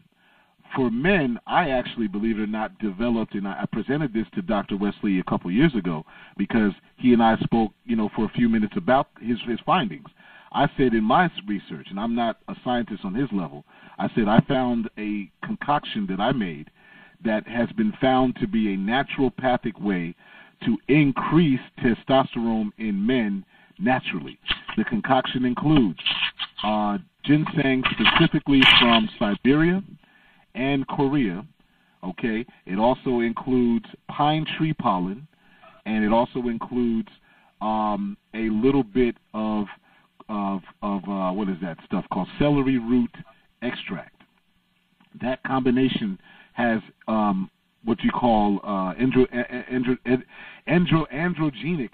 For men, I actually, believe it or not, developed, and I presented this to Dr. Wesley a couple years ago because he and I spoke, for a few minutes about his findings. I said in my research, and I'm not a scientist on his level, I said I found a concoction that I made that has been found to be a naturopathic way to increase testosterone in men naturally. The concoction includes ginseng specifically from Siberia and Korea, okay? It also includes pine tree pollen, and it also includes a little bit of what is that stuff called celery root extract. That combination has what you call androgenic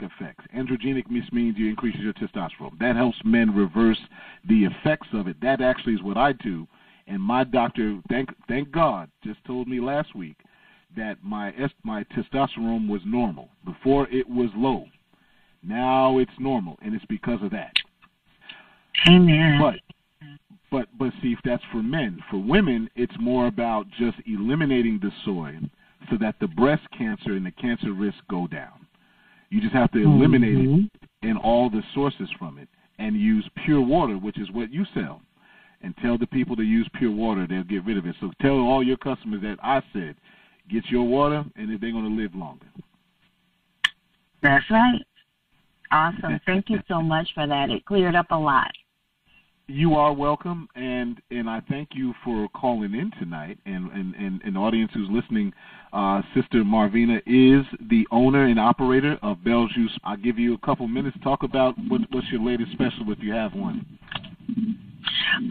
effects. Androgenic means you increase your testosterone. That helps men reverse the effects of it. That actually is what I do. And my doctor, thank God, just told me last week that my testosterone was normal. Before it was low. Now it's normal, and it's because of that. Amen. But see, if that's for men. For women, it's more about just eliminating the soy so that the breast cancer and the cancer risk go down. You just have to eliminate it and all the sources from it and use pure water, which is what you sell. And tell the people to use pure water, they'll get rid of it. So tell all your customers that I said, get your water, and they're going to live longer. That's right. Awesome. Thank you so much for that. It cleared up a lot. You are welcome, and I thank you for calling in tonight. And the audience who's listening, Sister Marvina is the owner and operator of Bell's Juice. I'll give you a couple minutes to talk about what's your latest special if you have one.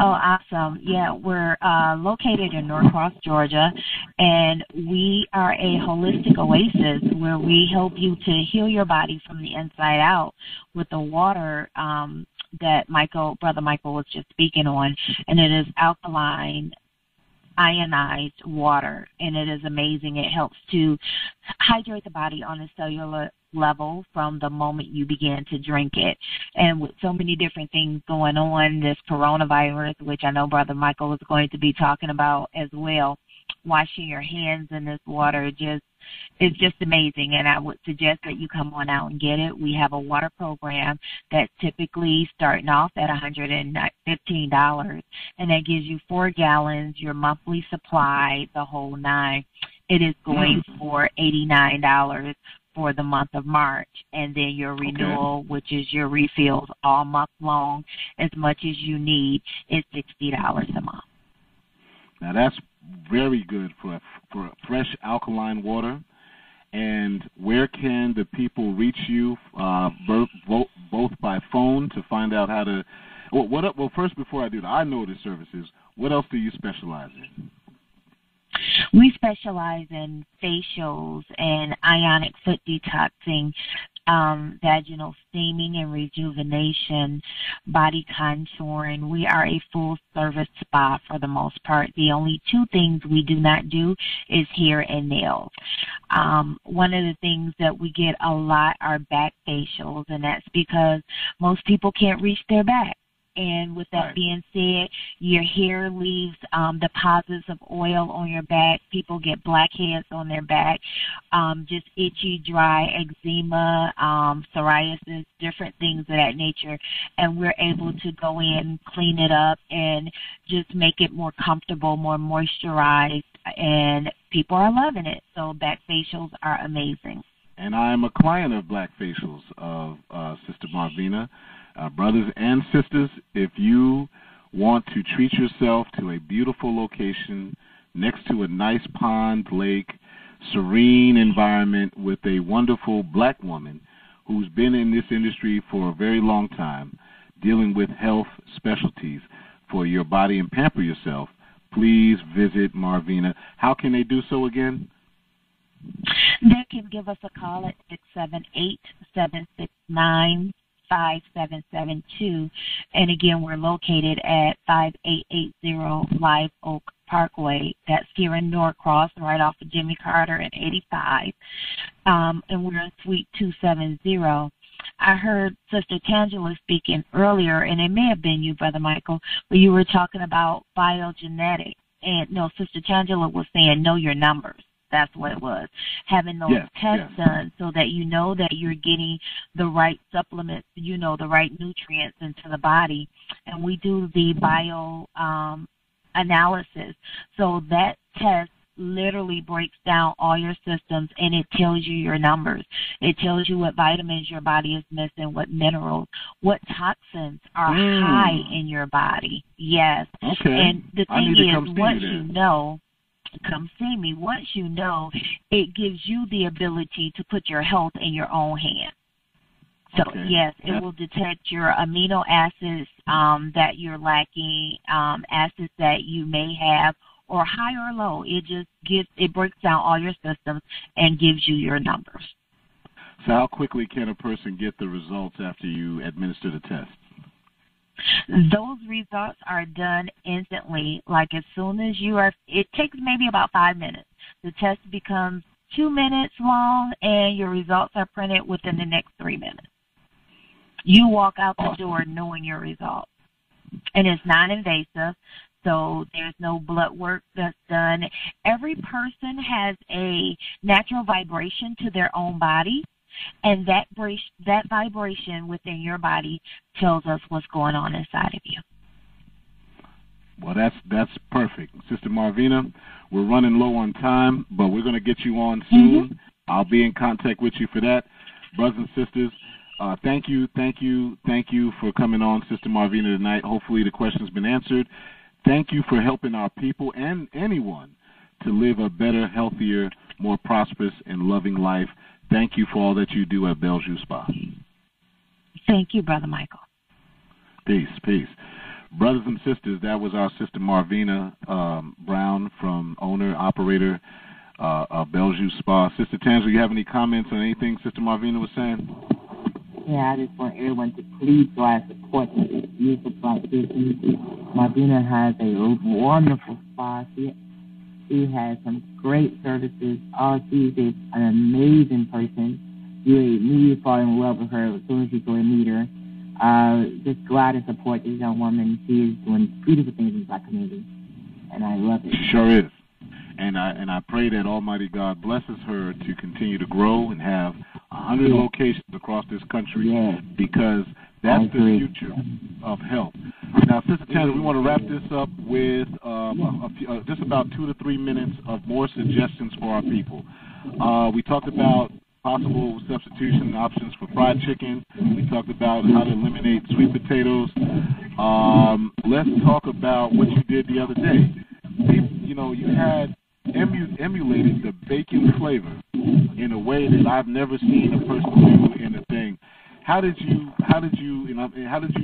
Oh, awesome. Yeah, we're located in Norcross, Georgia, and we are a holistic oasis where we help you to heal your body from the inside out with the water that Brother Michael was just speaking on, and it is alkaline, ionized water, and it is amazing. It helps to hydrate the body on a cellular level from the moment you begin to drink it. And with so many different things going on, this coronavirus, which I know Brother Michael is going to be talking about as well, washing your hands in this water it's just amazing, and I would suggest that you come on out and get it. We have a water program that's typically starting off at $115, and that gives you 4 gallons, your monthly supply, the whole 9. It is going for $89 for the month of March, and then your renewal, which is your refills all month long, as much as you need, is $60 a month. Now that's very good for fresh alkaline water. And where can the people reach you, both by phone to find out how to? Well, first before I do that, I know the services. What else do you specialize in? We specialize in facials and ionic foot detoxing, vaginal steaming and rejuvenation, body contouring. We are a full-service spa for the most part. The only two things we do not do is hair and nails. One of the things that we get a lot are back facials, and that's because most people can't reach their back. And with that being said, your hair leaves deposits of oil on your back. People get blackheads on their back, just itchy, dry, eczema, psoriasis, different things of that nature. And we're able to go in, clean it up, and just make it more comfortable, more moisturized, and people are loving it. So back facials are amazing. And I'm a client of Black Facials of Sister Marvina. Brothers and sisters, if you want to treat yourself to a beautiful location next to a nice pond, lake, serene environment with a wonderful black woman who's been in this industry for a very long time, dealing with health specialties for your body and pamper yourself, please visit Marvina. How can they do so again? They can give us a call at 678-769-5772. And again, we're located at 5880 Live Oak Parkway. That's here in Norcross, right off of Jimmy Carter and 85. And we're in Suite 270. I heard Sister Tangela speaking earlier, and it may have been you, Brother Michael, but you were talking about biogenetics. And no, Sister Tangela was saying know your numbers. That's what it was. Having those tests done so that you know that you're getting the right supplements, you know, the right nutrients into the body. And we do the bio analysis. So that test literally breaks down all your systems, and it tells you your numbers. It tells you what vitamins your body is missing, what minerals, what toxins are high in your body. Yes. Okay. And the thing is, once you know, come see me. Once you know, it gives you the ability to put your health in your own hands. So, yes, it will detect your amino acids that you're lacking, acids that you may have, or high or low. It breaks down all your systems and gives you your numbers. So how quickly can a person get the results after you administer the test? Those results are done instantly. Like as soon as it takes maybe about 5 minutes. The test becomes 2 minutes long, and your results are printed within the next 3 minutes. You walk out the door knowing your results. And it's non-invasive, so there's no blood work that's done. Every person has a natural vibration to their own body. And that vibration within your body tells us what's going on inside of you. Well, that's perfect. Sister Marvina, we're running low on time, but we're going to get you on soon. Mm-hmm. I'll be in contact with you for that. Brothers and sisters, thank you for coming on, Sister Marvina, tonight. Hopefully the question's been answered. Thank you for helping our people and anyone to live a better, healthier, more prosperous, and loving life. Thank you for all that you do at Bellevue Spa. Thank you, Brother Michael. Peace, peace. Brothers and sisters, that was our Sister Marvina Brown, owner, operator of Bellevue Spa. Sister Tangela, you have any comments on anything Sister Marvina was saying? Yeah, I just want everyone to please go out and support this beautiful Black business. Marvina has a wonderful spa. She has some great services. She's an amazing person. You immediately fall in love with her as soon as you go and meet her. Just go out and support this young woman. She is doing beautiful things in the Black community, and I love it. She sure is. And I pray that Almighty God blesses her to continue to grow and have 100 locations across this country, because that's the future of health. Now, Sister Tanner, we want to wrap this up with just about 2 to 3 minutes of more suggestions for our people. We talked about possible substitution options for fried chicken. We talked about how to eliminate sweet potatoes. Let's talk about what you did the other day. You had emulated the bacon flavor in a way that I've never seen a person do in a thing. How did you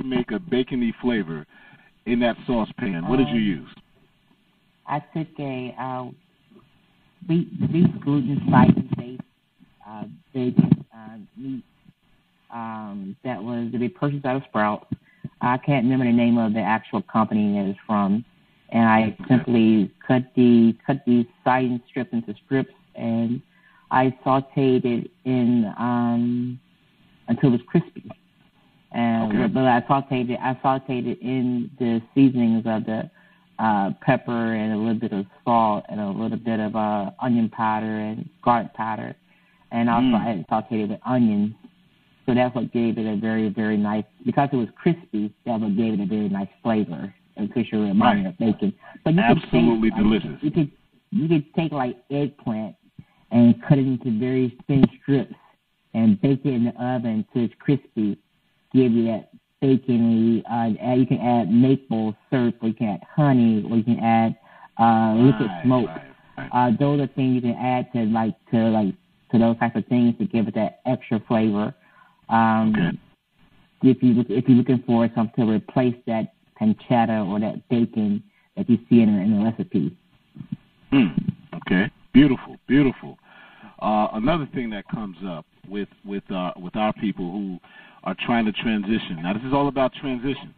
make a bacony flavor in that saucepan? What did you use? I took a wheat gluten sliced bacon meat that was to be purchased out of Sprouts. I can't remember the name of the actual company that it's from. And I simply cut these side strips into strips, and I sauteed it in until it was crispy. And but I sauteed it in the seasonings of the pepper and a little bit of salt and a little bit of onion powder and garlic powder, and also I sauteed it with onions. So that's what gave it a very, very nice, because it was crispy, that's what gave it a very nice flavor. In case you're reminded of bacon. But you absolutely could take, delicious. You could take like eggplant and cut it into very thin strips and bake it in the oven till it's crispy. Give you that bacon. You can add maple syrup, or you can add honey, or you can add liquid smoke. Those are things you can add to those types of things to give it that extra flavor. If you're looking for something to replace that pancetta or that bacon that you see in the recipe. Okay, beautiful. Another thing that comes up with our people who are trying to transition. Now, this is all about transition,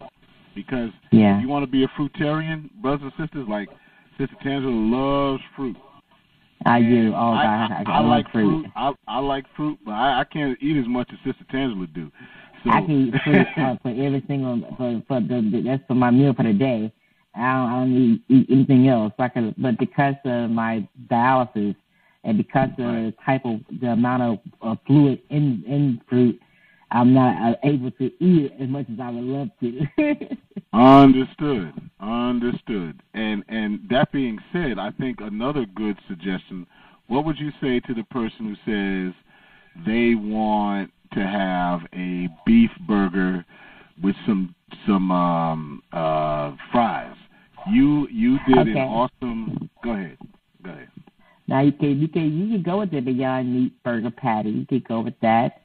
because if you want to be a fruitarian, brothers and sisters, like Sister Tangela loves fruit. I do. Oh, God, I like fruit. I like fruit, but I can't eat as much as Sister Tangela do. So. I can eat fruit for every single that's for my meal for the day. I don't eat anything else. But because of my dialysis and because of the amount of fluid in fruit, I'm not able to eat it as much as I would love to. Understood. And that being said, I think another good suggestion. What would you say to the person who says they want to have a beef burger with some fries? You did an awesome. Go ahead. Now you can go with the Beyond Meat burger patty. You could go with that.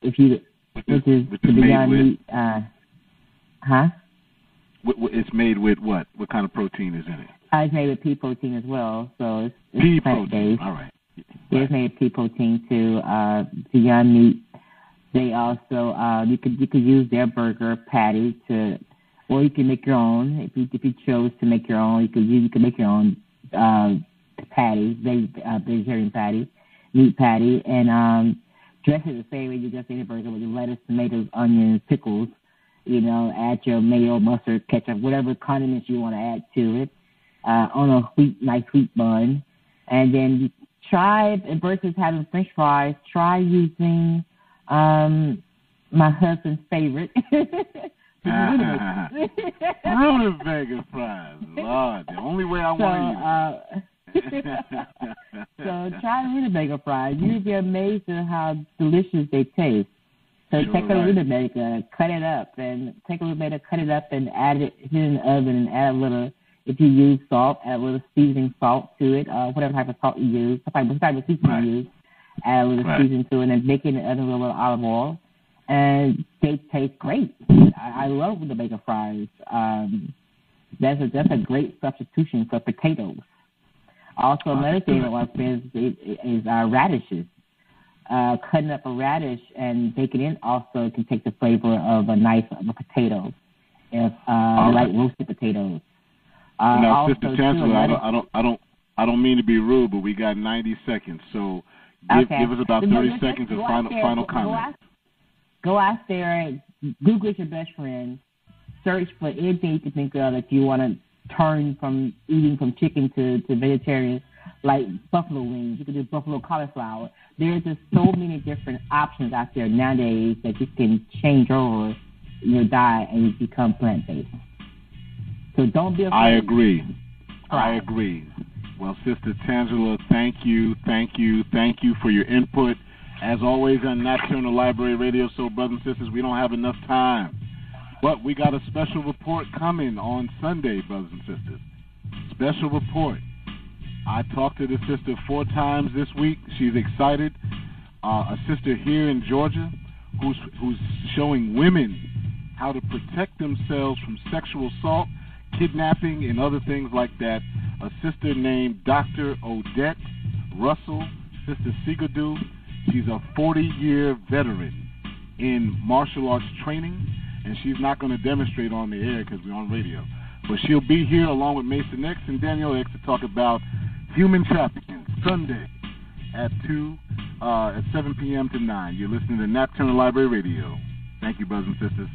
Which is the Beyond Meat. It's made with what? What kind of protein is in it? It's made with pea protein as well, so it's pea plant-based. Protein. All right. It's made with pea protein too. Beyond Meat. They also you could use their burger patty or you can make your own. If you chose to make your own, you could make your own patty, vegetarian patty, meat patty, and dress it the same way you dress any burger with your lettuce, tomatoes, onions, pickles. Add your mayo, mustard, ketchup, whatever condiments you want to add to it on a nice wheat bun. And then you try, versus having French fries, try using my husband's favorite, rutabaga fries. Lord, the only way I want to use it. So try rutabaga fries. You'll be amazed at how delicious they taste. So take a rutabaga, cut it up, and add it in the oven and add a little, if you use salt, add a little seasoning salt to it, whatever type of salt you use, what type of seasoning you use, add a little seasoning to it, and bake it in the oven with a little olive oil, and they taste great. I love rutabaga fries. That's a great substitution for potatoes. Also, another thing that I is radishes. Cutting up a radish and baking it in also can take the flavor of a nice potato, if like roasted potatoes. Now, Sister Chancellor, I don't mean to be rude, but we got 90 seconds, so give us about 30 seconds of final comments. Go out there, Google your best friend, search for anything you can think of if you want to turn from eating from chicken to vegetarian, like buffalo wings. You can do buffalo cauliflower. There's just so many different options out there nowadays that you can change over your diet and you become plant-based. So don't be afraid. I agree. Well, Sister Tangela, thank you for your input. As always on Nocturnal Library Radio, so brothers and sisters, we don't have enough time. But we got a special report coming on Sunday, brothers and sisters. Special report. I talked to the sister 4 times this week. She's excited. A sister here in Georgia who's showing women how to protect themselves from sexual assault, kidnapping, and other things like that. A sister named Dr. Odette Russell, Sister Sigadu. She's a 40-year veteran in martial arts training, and she's not going to demonstrate on the air because we're on radio. But she'll be here along with Mason X and Daniel X to talk about human trafficking Sunday at 7 p.m. to 9. You're listening to Nat Turner Library Radio. Thank you, brothers and sisters.